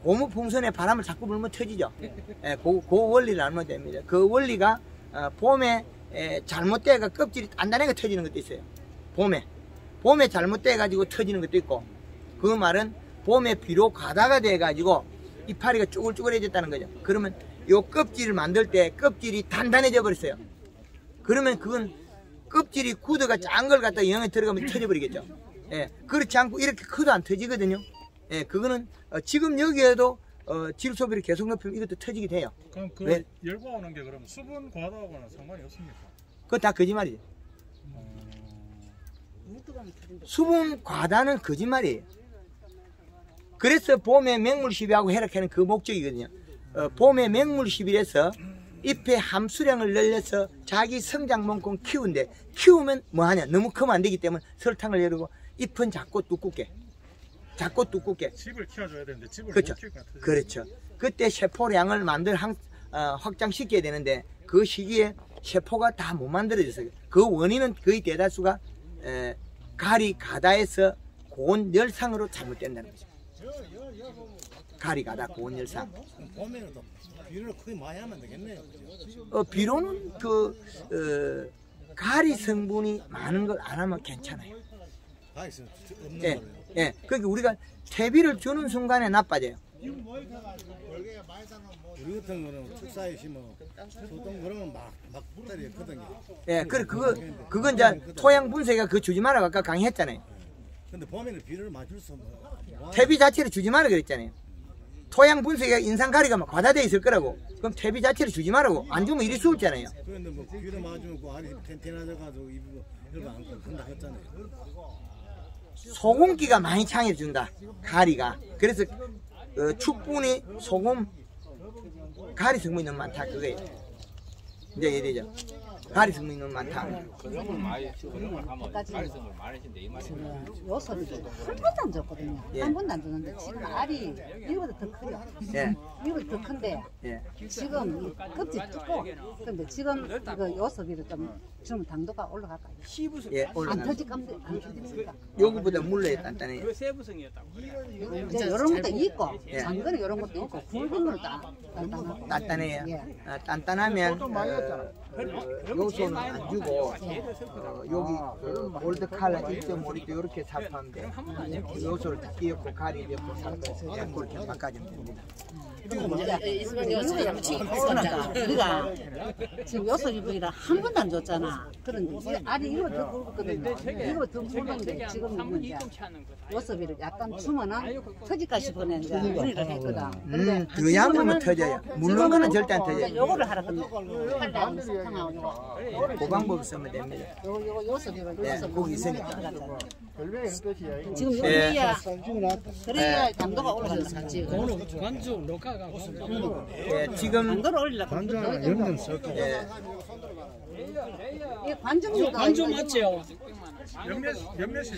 Speaker 1: 고무풍선에 바람을 자꾸 불면 터지죠. 예, 그 원리를 알면 됩니다. 그 원리가 봄에 잘못돼가 껍질이 단단하게 터지는 것도 있어요. 봄에 잘못돼 가지고 터지는 것도 있고, 그 말은 봄에 비료 과다가 돼 가지고 이파리가 쭈글쭈글해졌다는 거죠. 그러면 요 껍질을 만들 때 껍질이 단단해져 버렸어요. 그러면 그건 껍질이 굳어가 짠 걸 갖다 영에 들어가면 터져버리겠죠. 예, 그렇지 않고 이렇게 커도 안 터지거든요. 예, 그거는 지금 여기에도 질소비를 계속 높이면 이것도 터지게 돼요.
Speaker 10: 그럼 그
Speaker 1: 왜?
Speaker 10: 열과 오는 게 그러면 수분 과다하거나 상관이 없습니까?
Speaker 1: 그거 다 거짓말이죠. 수분 과다는 거짓말이에요. 그래서 봄에 맹물 시비하고 해락하는 그 목적이거든요. 봄에 맹물 시비해서 잎의 함수량을 늘려서 자기 성장만큼 키운데, 키우면 뭐하냐, 너무 크면 안 되기 때문에 설탕을 내리고 잎은 작고 두껍게
Speaker 10: 집을 키워줘야 되는데 집을
Speaker 1: 그렇죠.
Speaker 10: 못 키울 것 같아요.
Speaker 1: 그렇죠. 그때 세포량을 확장시켜야 되는데 그 시기에 세포가 다 못 만들어졌어요. 그 원인은 거의 대다수가 가리 가다에서 고온 열상으로 잘못된다는 거죠. 가리 가다 고온 열상.
Speaker 6: 봄에는 또 비료를 거의 많이 하면 되겠네요. 그죠?
Speaker 1: 비료는 가리 성분이 많은 걸 안 하면 괜찮아요.
Speaker 6: 다 있으면 없는
Speaker 1: 예,
Speaker 6: 거예요.
Speaker 1: 예. 그러니까 우리가 퇴비를 주는 순간에 나빠져요.
Speaker 6: 우리 같은 거는 축사에 심어 소똥 그러면 막 때리거든요.
Speaker 1: 예, 그건 이제 토양 분쇄가 그거 주지 말라고 아까 강의했잖아요.
Speaker 6: 근데 봄에는 비료를 많이 줄 수 없는.
Speaker 1: 퇴비 자체를 주지 말라 그랬잖아요. 토양 분쇄가 인산가리가 막 과다되어 있을 거라고. 그럼 퇴비 자체를 주지 말라고. 안 주면 이리 수없잖아요.
Speaker 6: 그런데 뭐 비료 맞으면 그 알이 텐텐해져가지고 이거 안 큰다 했잖아요.
Speaker 1: 소금기가 많이 창해준다. 가리가. 그래서 축분이 소금 가리 성분이 너무 많다 그거예요. 이제 이해되죠? 가리성이 너무 많다.
Speaker 12: 그런 많이 하면 가리성을 많이 신데 이 말이.
Speaker 11: 요소리도 한 번도 안 줬거든요.
Speaker 1: 예.
Speaker 11: 한 번도 안 줬는데 지금 알이 이거보다 더 커요.
Speaker 1: 예.
Speaker 11: 이거보다 더 큰데
Speaker 1: 예.
Speaker 11: 지금 이 껍질 뜯고 근데 지금 이거 요소비를 좀 주면 당도가 올라갈까요?
Speaker 1: 예,
Speaker 11: 안
Speaker 1: 올라가.
Speaker 11: 터질까?
Speaker 1: 여기보다 물러야 단단해요.
Speaker 2: 그 세부성이었다고.
Speaker 11: 이제 이런 것도 있고
Speaker 1: 예.
Speaker 11: 장거는 이런 것도 있고 굵은 것도 단단하고
Speaker 1: 단단해요.
Speaker 11: 예.
Speaker 1: 단단하면 요소는 안 주고 여기 그 골드 칼라 1.5리터 이렇게 삽하면 돼. 요소를 다 끼얹고 가리 넣고 삽해서 약골 이렇게 바꿔주면 됩니다.
Speaker 11: 우리가 지금 요소비를 한 번도 안 줬잖아. 그런데 이 알이 이거 더 굵거든요. 이거 더 굵은데 지금 이제 요소비를 약간 주면은 터질까 싶어는 이제 문의를 했거든. 근데
Speaker 1: 더 양보면 터져요. 물른 거는 절대 안 터져요.
Speaker 11: 요거를 하라 그러면 칼라하고 설탕하고 요거
Speaker 1: 그 방법 쓰면 됩니다.
Speaker 11: 요거 요소비를
Speaker 1: 예,
Speaker 11: 여기서
Speaker 1: 고기 있으니까.
Speaker 11: 지금
Speaker 1: 예.
Speaker 11: 여기야 그래야 당도가 올라간다. 지금
Speaker 2: 관주 녹화가
Speaker 1: 예, 지금
Speaker 11: 당도를 올리려고.
Speaker 1: 예,
Speaker 11: 이 관중도
Speaker 2: 관주 맞지요?
Speaker 10: 몇몇이